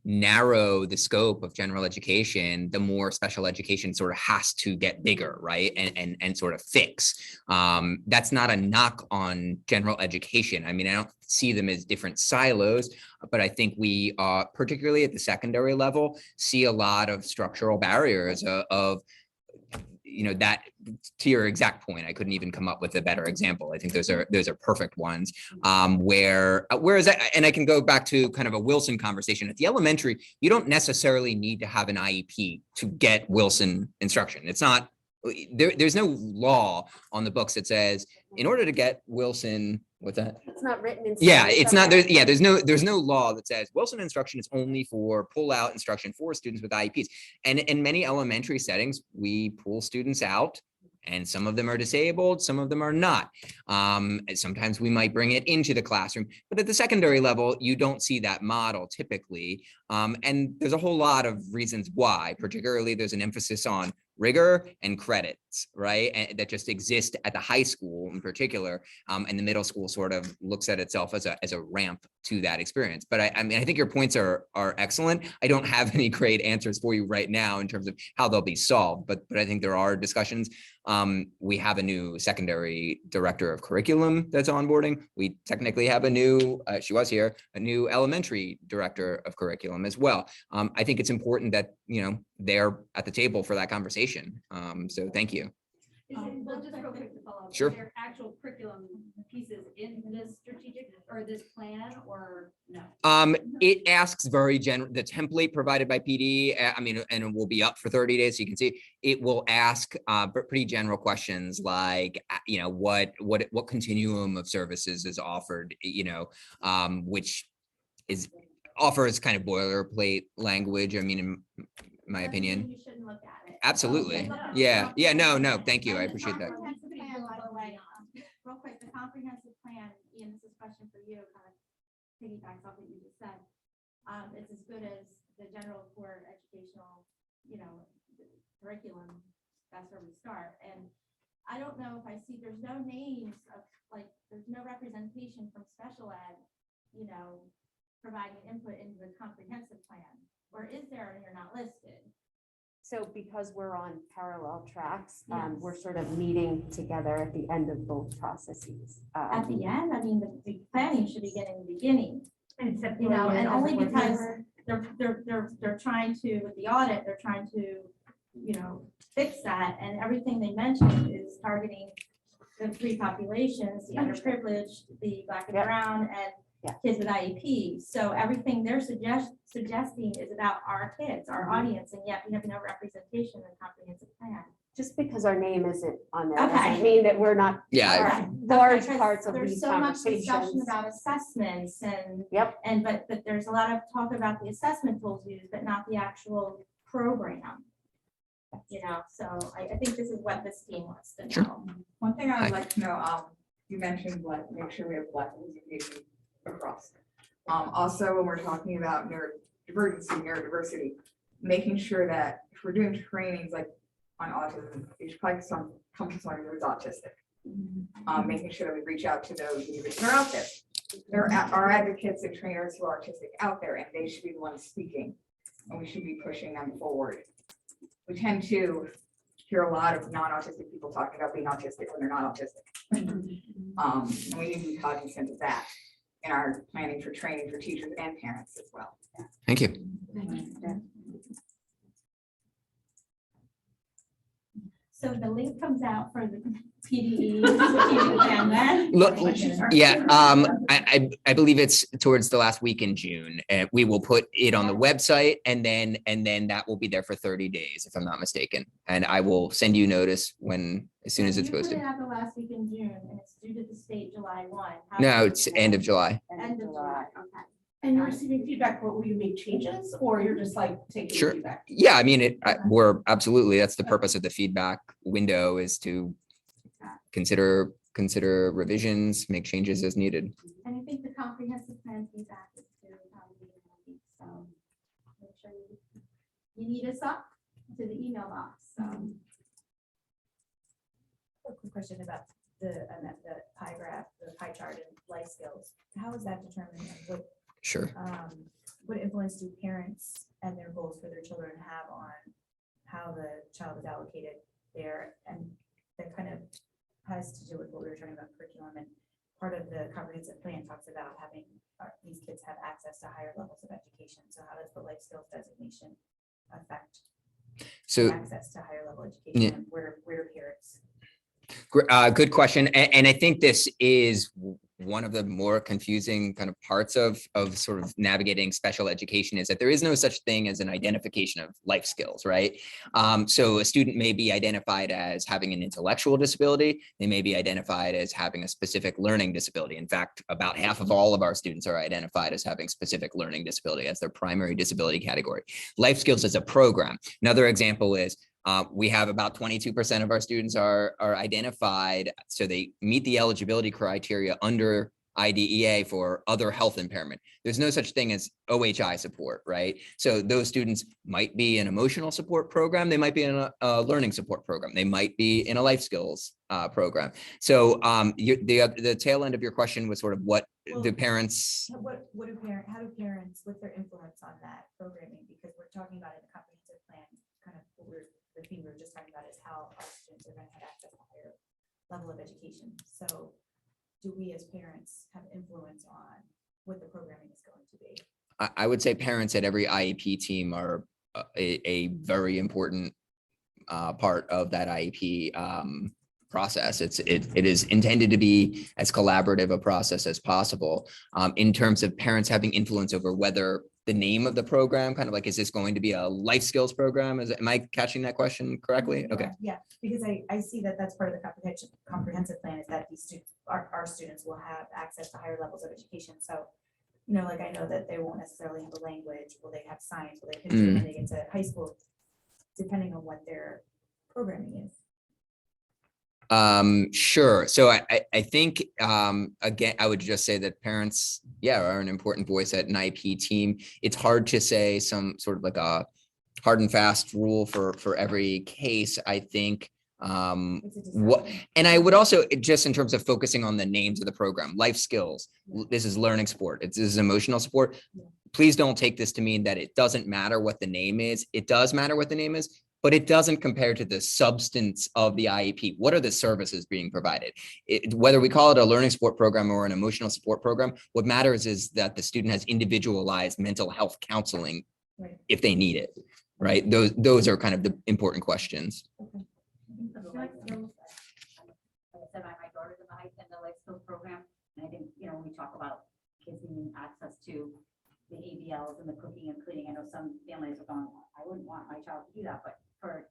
C: narrow the scope of general education, the more special education sort of has to get bigger, right? And sort of fix. That's not a knock on general education. I mean, I don't see them as different silos, but I think we, particularly at the secondary level, see a lot of structural barriers of that, to your exact point, I couldn't even come up with a better example. I think those are perfect ones. Whereas I can go back to kind of a Wilson conversation at the elementary, you don't necessarily need to have an IEP to get Wilson instruction. It's not, there's no law on the books that says in order to get Wilson, what's that?
A: It's not written in.
C: Yeah,
A: stone
C: it's not,
A: somewhere.
C: there's no law that says Wilson instruction is only for pull out instruction for students with IEPs. And in many elementary settings, we pull students out and some of them are disabled, some of them are not. And sometimes we might bring it into the classroom, but at the secondary level, you don't see that model typically. And there's a whole lot of reasons why, particularly there's an emphasis on rigor and credits, right? And that just exist at the high school in particular. And the middle school sort of looks at itself as a ramp to that experience. But I mean, I think your points are excellent. I don't have any great answers for you right now in terms of how they'll be solved, but I think there are discussions. We have a new secondary director of curriculum that's onboarding. We technically have a new, she was here, a new elementary director of curriculum as well. I think it's important that, they're at the table for that conversation. So thank you.
M: Well, just real quick to follow up.
C: Sure.
M: Are there actual curriculum pieces in this strategic or this plan or no?
C: It asks very general, the template provided by PD, and it will be up for 30 days. So you can see it will ask pretty general questions like, what continuum of services is offered, which offers kind of boilerplate language. I mean, in my opinion.
I: You shouldn't look at it.
C: Absolutely.
I: Okay.
C: Yeah. Yeah. No, thank you. I appreciate that.
I: Comprehensive plan, by the way, real quick, the comprehensive plan, Ian, this is a question for you, kind of piggybacks off what you just said. It's as good as the general core educational, curriculum. That's where we start. And I don't know if I see, there's no names of, there's no representation from special ed, providing input into the comprehensive plan. Or is there and you're not listed?
A: So because we're on parallel tracks,
I: Yes.
A: we're sort of meeting together at the end of both processes.
I: At the end, I mean, the planning should begin in the beginning.
G: And
I: And only because they're trying to, with the audit, they're trying to, fix that, and everything they mentioned is targeting the three populations, the underprivileged, the Black and
A: Yep.
I: brown, and
A: Yeah.
I: kids with IEP. So everything they're suggesting is about our kids, our audience, and yet we have no representation in the comprehensive plan.
A: Just because our name isn't on there
I: Okay.
A: doesn't mean that we're not
C: Yeah.
I: Right.
A: large
I: Because
A: parts of
I: there's
A: these
I: so much discussion
A: conversations.
I: about assessments and
A: Yep.
I: but there's a lot of talk about the assessment tools used, but not the actual program. you know, so I think this is what this team wants to
C: Sure.
I: know.
N: One thing I
C: Hi.
N: would like to know, you mentioned make sure we have Black representation across. Also, when we're talking about neurodiversity, making sure that if we're doing trainings like on autism, you should probably come to someone who's autistic. Making sure that we reach out to those individuals that are out there. There are advocates and trainers who are autistic out there, and they should be the ones speaking, and we should be pushing them forward. We tend to hear a lot of non-autistic people talking about being autistic when they're not autistic. And we need to be cognizant of that in our planning for training for teachers and parents as well.
C: Thank you.
I: So the link comes out for the PDE. and then-
C: Look, yeah, I believe it's towards the last week in June. We will put it on the website and then that will be there for 30 days, if I'm not mistaken. And I will send you notice as soon as it's
I: You put
C: posted.
I: it out the last week in June, and it's due to the state July 1. How
C: No,
I: does
C: it's
I: it
C: end of
I: work?
C: July.
I: End of July, okay.
G: And you're receiving feedback, what will you make changes, or you're just like taking
C: Sure.
G: feedback?
C: Yeah, I mean, we're absolutely, that's the purpose of the feedback window, is to consider revisions, make changes as needed.
I: And I think the comprehensive plan feedback is too, probably handy, so make sure you need us up to the email box, so.
E: A quick question about the pie graph, the pie chart and life skills. How is that determined? And
C: Sure.
E: what influence do parents and their goals for their children have on how the child is allocated there? And that kind of has to do with what we were talking about curriculum, and part of the comprehensive plan talks about having these kids have access to higher levels of education. So how does the life skills designation affect
C: So
E: access to higher level education? And where do parents?
C: Good question. And I think this is one of the more confusing kind of parts of sort of navigating special education, is that there is no such thing as an identification of life skills, right? So a student may be identified as having an intellectual disability. They may be identified as having a specific learning disability. In fact, about half of all of our students are identified as having specific learning disability as their primary disability category. Life skills is a program. Another example is we have about 22% of our students are identified, so they meet the eligibility criteria under IDEA for other health impairment. There's no such thing as OHI support, right? So those students might be in emotional support program, they might be in a learning support program, they might be in a life skills program. So the tail end of your question was sort of what the parents.
E: How do parents, what's their influence on that programming? Because we're talking about in the comprehensive plan, kind of the thing we were just talking about is how our students are going to have access to higher level of education. So do we as parents have influence on what the programming is going to be?
C: I would say parents at every IEP team are a very important part of that IEP process. It is intended to be as collaborative a process as possible in terms of parents having influence over whether the name of the program, kind of like, is this going to be a life skills program? Am I catching that question correctly? Okay.
E: Yeah, because I see that that's part of the comprehensive plan, is that these students, our students will have access to higher levels of education. So, you know, like I know that they won't necessarily have a language. Will they have science? Will they have history when they get to high school? Depending on what their programming is.
C: Sure. So I think, again, I would just say that parents, are an important voice at an IEP team. It's hard to say some sort of like a hard and fast rule for every case. I think, and I would also, just in terms of focusing on the names of the program, life skills, this is learning support, this is emotional support. Please don't take this to mean that it doesn't matter what the name is. It does matter what the name is, but it doesn't compare to the substance of the IEP. What are the services being provided? Whether we call it a learning support program or an emotional support program, what matters is that the student has individualized mental health counseling if they need it, right? Those are kind of the important questions.
O: Like I said, my daughter's in the life skills program, and I think, when we talk about kids needing access to the ABLs and the cooking and cleaning, I know some families are going, I wouldn't want my child to do that, but for,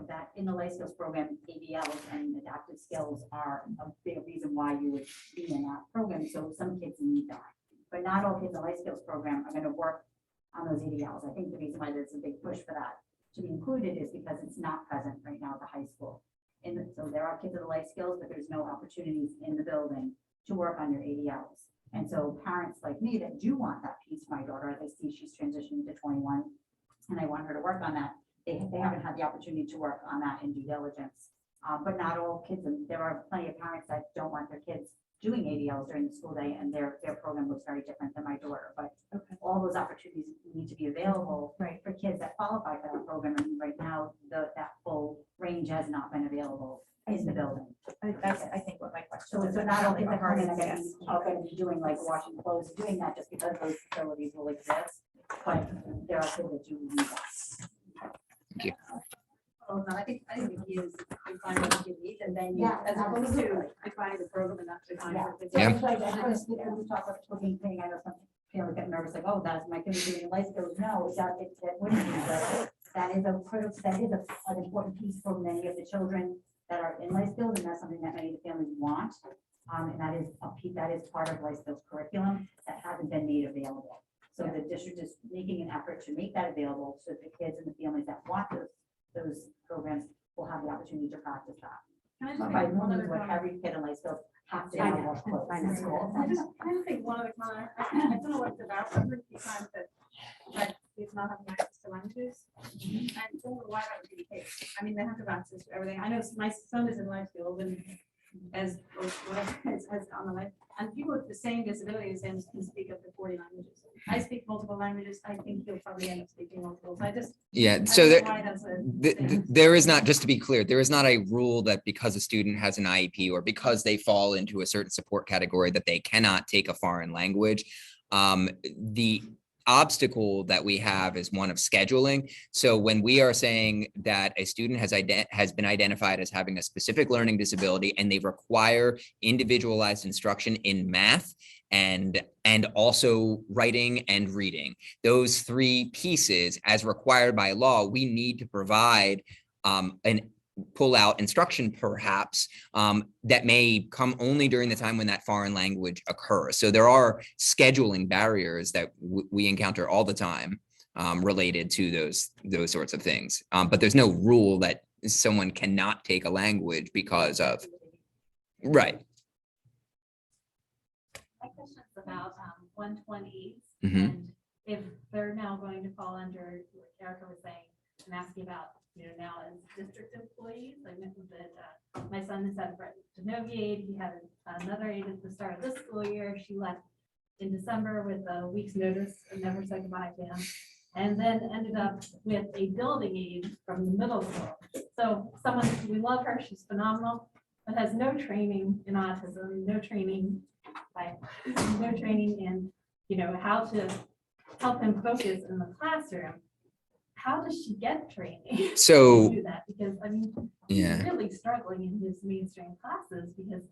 O: that in the life skills program, ABLs and adaptive skills are a big reason why you would be in that program. So some kids need that, but not all kids in the life skills program are going to work on those ABLs. I think the reason why there's a big push for that to be included is because it's not present right now at the high school. And so there are kids with life skills, but there's no opportunities in the building to work on your ADLs. And so parents like me that do want that piece for my daughter, as I see she's transitioning to 21, and I want her to work on that, they haven't had the opportunity to work on that in due diligence. But not all kids, and there are plenty of parents that don't want their kids doing ADLs during the school day, and their program looks very different than my daughter. But all those opportunities need to be available for kids that qualify for that program. And right now, that full range has not been available in the building.
D: That's, I think, what my question
O: So
D: is.
O: it's not all kids that come in are going to be doing like washing clothes, and doing that just because those facilities will exist. But there are kids that do need that.
C: Thank you.
E: Oh, no, I think the key is defining what you need and then you,
O: Yeah,
E: as opposed to defining the program and not defining.
O: Yeah.
E: what
C: Yeah.
O: So it's like, I was, we talk about cooking thing, I know some parents get nervous, like, oh, that's my kid doing life skills. No, it wouldn't be, but that is an important piece for many of the children that are in life skills, and that's something that many of the families want. And that is part of life skills curriculum that hasn't been made available. So the district is making an effort to make that available, so the kids and the families that want those programs will have the opportunity to practice that.
E: Can I
O: So
E: just
O: by
E: make one
O: no
E: other
O: means would
E: comment?
O: every kid in life skills have to
A: I
O: have
A: know.
O: wash clothes
A: I
O: in
A: know.
O: school.
E: I just kind of think one other comment, I don't know what it's about, I've heard a few times that kids not having access to languages. And I don't know why that would be the case. I mean, they have to have access to everything. I know my son is in life skills and as on the life, and people with the same disability as him can speak up to 40 languages. I speak multiple languages. I think he'll probably end up speaking multiple. So I just.
C: Yeah,
E: I
C: so
E: don't know why that's a thing.
C: there is not, just to be clear, there is not a rule that because a student has an IEP or because they fall into a certain support category that they cannot take a foreign language. The obstacle that we have is one of scheduling. So when we are saying that a student has been identified as having a specific learning disability and they require individualized instruction in math and also writing and reading, those three pieces as required by law, we need to provide an pull out instruction perhaps that may come only during the time when that foreign language occurs. So there are scheduling barriers that we encounter all the time related to those sorts of things. But there's no rule that someone cannot take a language because of, right.
M: My question's about 120s
C: Mhm.
M: and if they're now going to fall under what Erica was saying, and asking about, now as district employees. I mentioned that my son has had a Genovi aide. He had another aide at the start of this school year. She left in December with a week's notice and never said goodbye to him. And then ended up with a building aide from the middle school. So someone, we love her, she's phenomenal, but has no training in autism, no training in, how to help him focus in the classroom. How does she get training?
C: So-
M: to do that? Because
C: Yeah.
M: he's really struggling in his mainstream classes because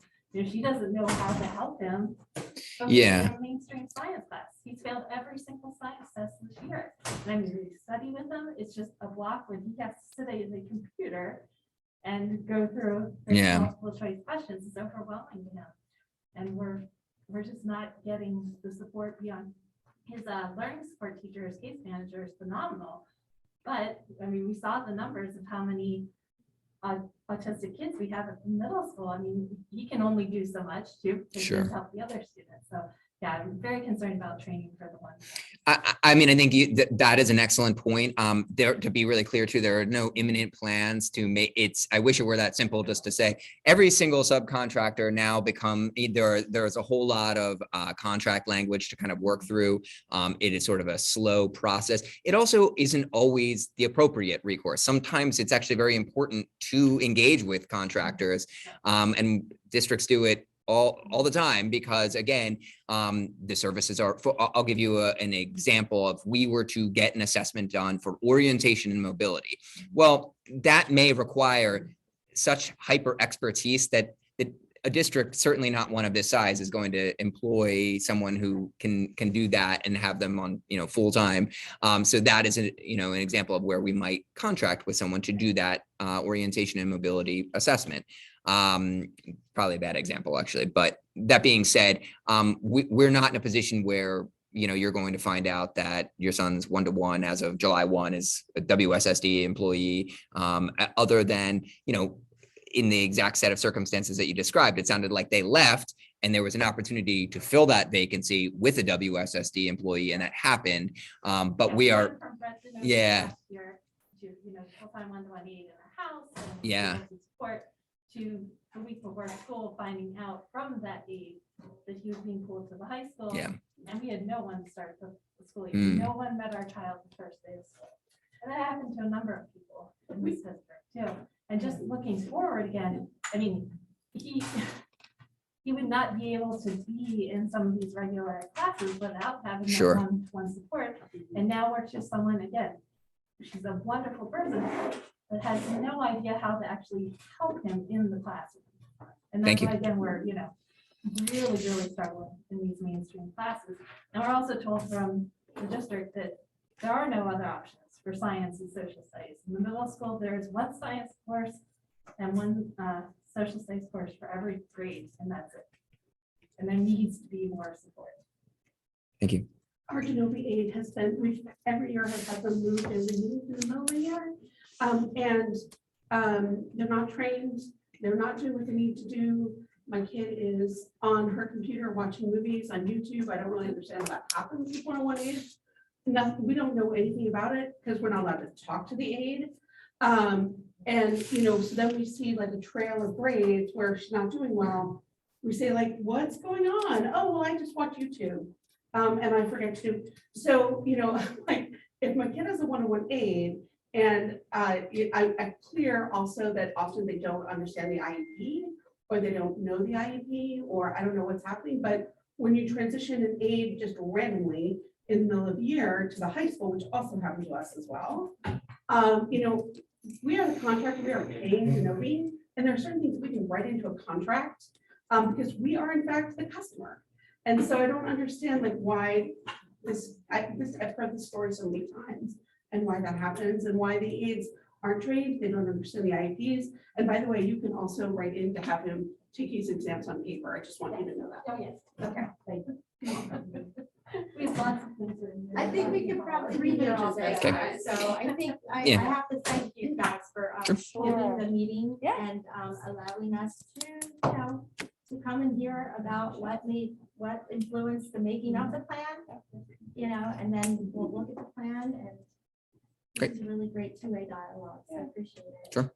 M: she doesn't know how to help him. focus
C: Yeah.
M: in a mainstream science class. He's failed every single science test this year. And we study with him. It's just a block where he has to sit at the computer and go through
C: Yeah.
M: multiple choice questions. It's overwhelming to him. And we're just not getting the support beyond. His learning support teacher, his case manager is phenomenal. But we saw the numbers of how many autistic kids we have at the middle school. He can only do so much to
C: Sure.
M: help the other students. So yeah, I'm very concerned about training for the ones.
C: I think that is an excellent point. To be really clear too, there are no imminent plans to make I wish it were that simple just to say every single subcontractor now there's a whole lot of contract language to kind of work through. It is sort of a slow process. It also isn't always the appropriate recourse. Sometimes it's actually very important to engage with contractors, and districts do it all the time because again, the services are, I'll give you an example of, we were to get an assessment done for orientation and mobility. Well, that may require such hyper expertise that a district, certainly not one of this size, is going to employ someone who can do that and have them on, full time. So that is an example of where we might contract with someone to do that orientation and mobility assessment. Probably a bad example actually, but that being said, we're not in a position where you're going to find out that your son's 1-to-1 as of July 1 is a WSSD employee. Other than, in the exact set of circumstances that you described, it sounded like they left and there was an opportunity to fill that vacancy with a WSSD employee, and that happened. But we are, yeah.
E: Full-time 1-to-1 aide in our house. And
C: Yeah.
E: support to a week before school, finding out from that aide that he was being pulled to the high school.
C: Yeah.
E: And we had no one start the school year.
C: Mm.
E: No one met our child the first day of school. And that happened to a number of people in this district too. And just looking forward again, I mean, he would not be able to be in some of these regular classes without having that
C: Sure.
E: one-to-one support. And now we're just someone, again, she's a wonderful person, but has no idea how to actually help him in the classroom. And
C: Thank
E: that's
C: you.
E: why, again, we're, really struggling in these mainstream classes. And we're also told from the district that there are no other options for science and social studies. In the middle school, there is one science course and one social studies course for every grade, and that's it. And there needs to be more support.
C: Thank you.
G: Our Genovi aid has been, every year has had them moved and removed in the middle of the year. They're not trained, they're not doing what they need to do. My kid is on her computer watching movies on YouTube. I don't really understand what happens with 101 aid. Nothing, we don't know anything about it because we're not allowed to talk to the aide. So then we see like a trail of grades where she's not doing well. We say like, what's going on? Oh, well, I just watch YouTube. And I forget to. So, like if my kid has a 101 aide, and I clear also that often they don't understand the IEP, or they don't know the IEP, or I don't know what's happening. But when you transition an aide just randomly in the middle of the year to the high school, which also happened to us as well, we are the contractor, we are paying Genovi, and there are certain things we can write into a contract because we are in fact the customer. And so I don't understand like why I've heard this story so many times and why that happens and why the aides aren't trained, they don't understand the IEPs. And by the way, you can also write in to have him take his exams on paper. I just want you to know that.
I: Oh, yes.
G: Okay, thank you.
I: We have lots of things.
D: I think we could probably read it all day.
C: Okay.
I: So I think I
C: Yeah.
I: have to thank you guys for
C: Sure.
I: holding the meeting
D: Yeah.
I: and allowing us to come and hear about what influenced the making of the plan, and then we'll look at the plan and
C: Great.
I: it's a really great two-way dialogue. So I appreciate it.
C: Sure.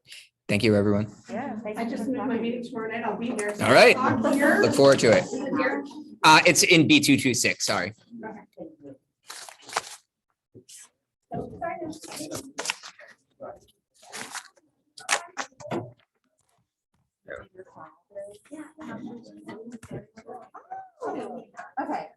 C: Thank you, everyone.
D: Yeah.
G: I just moved my meeting tomorrow night. I'll be there. So
C: All right.
G: I'll here.
C: Look forward to it.
G: Is it here?
C: It's in B226, sorry.
H: Okay,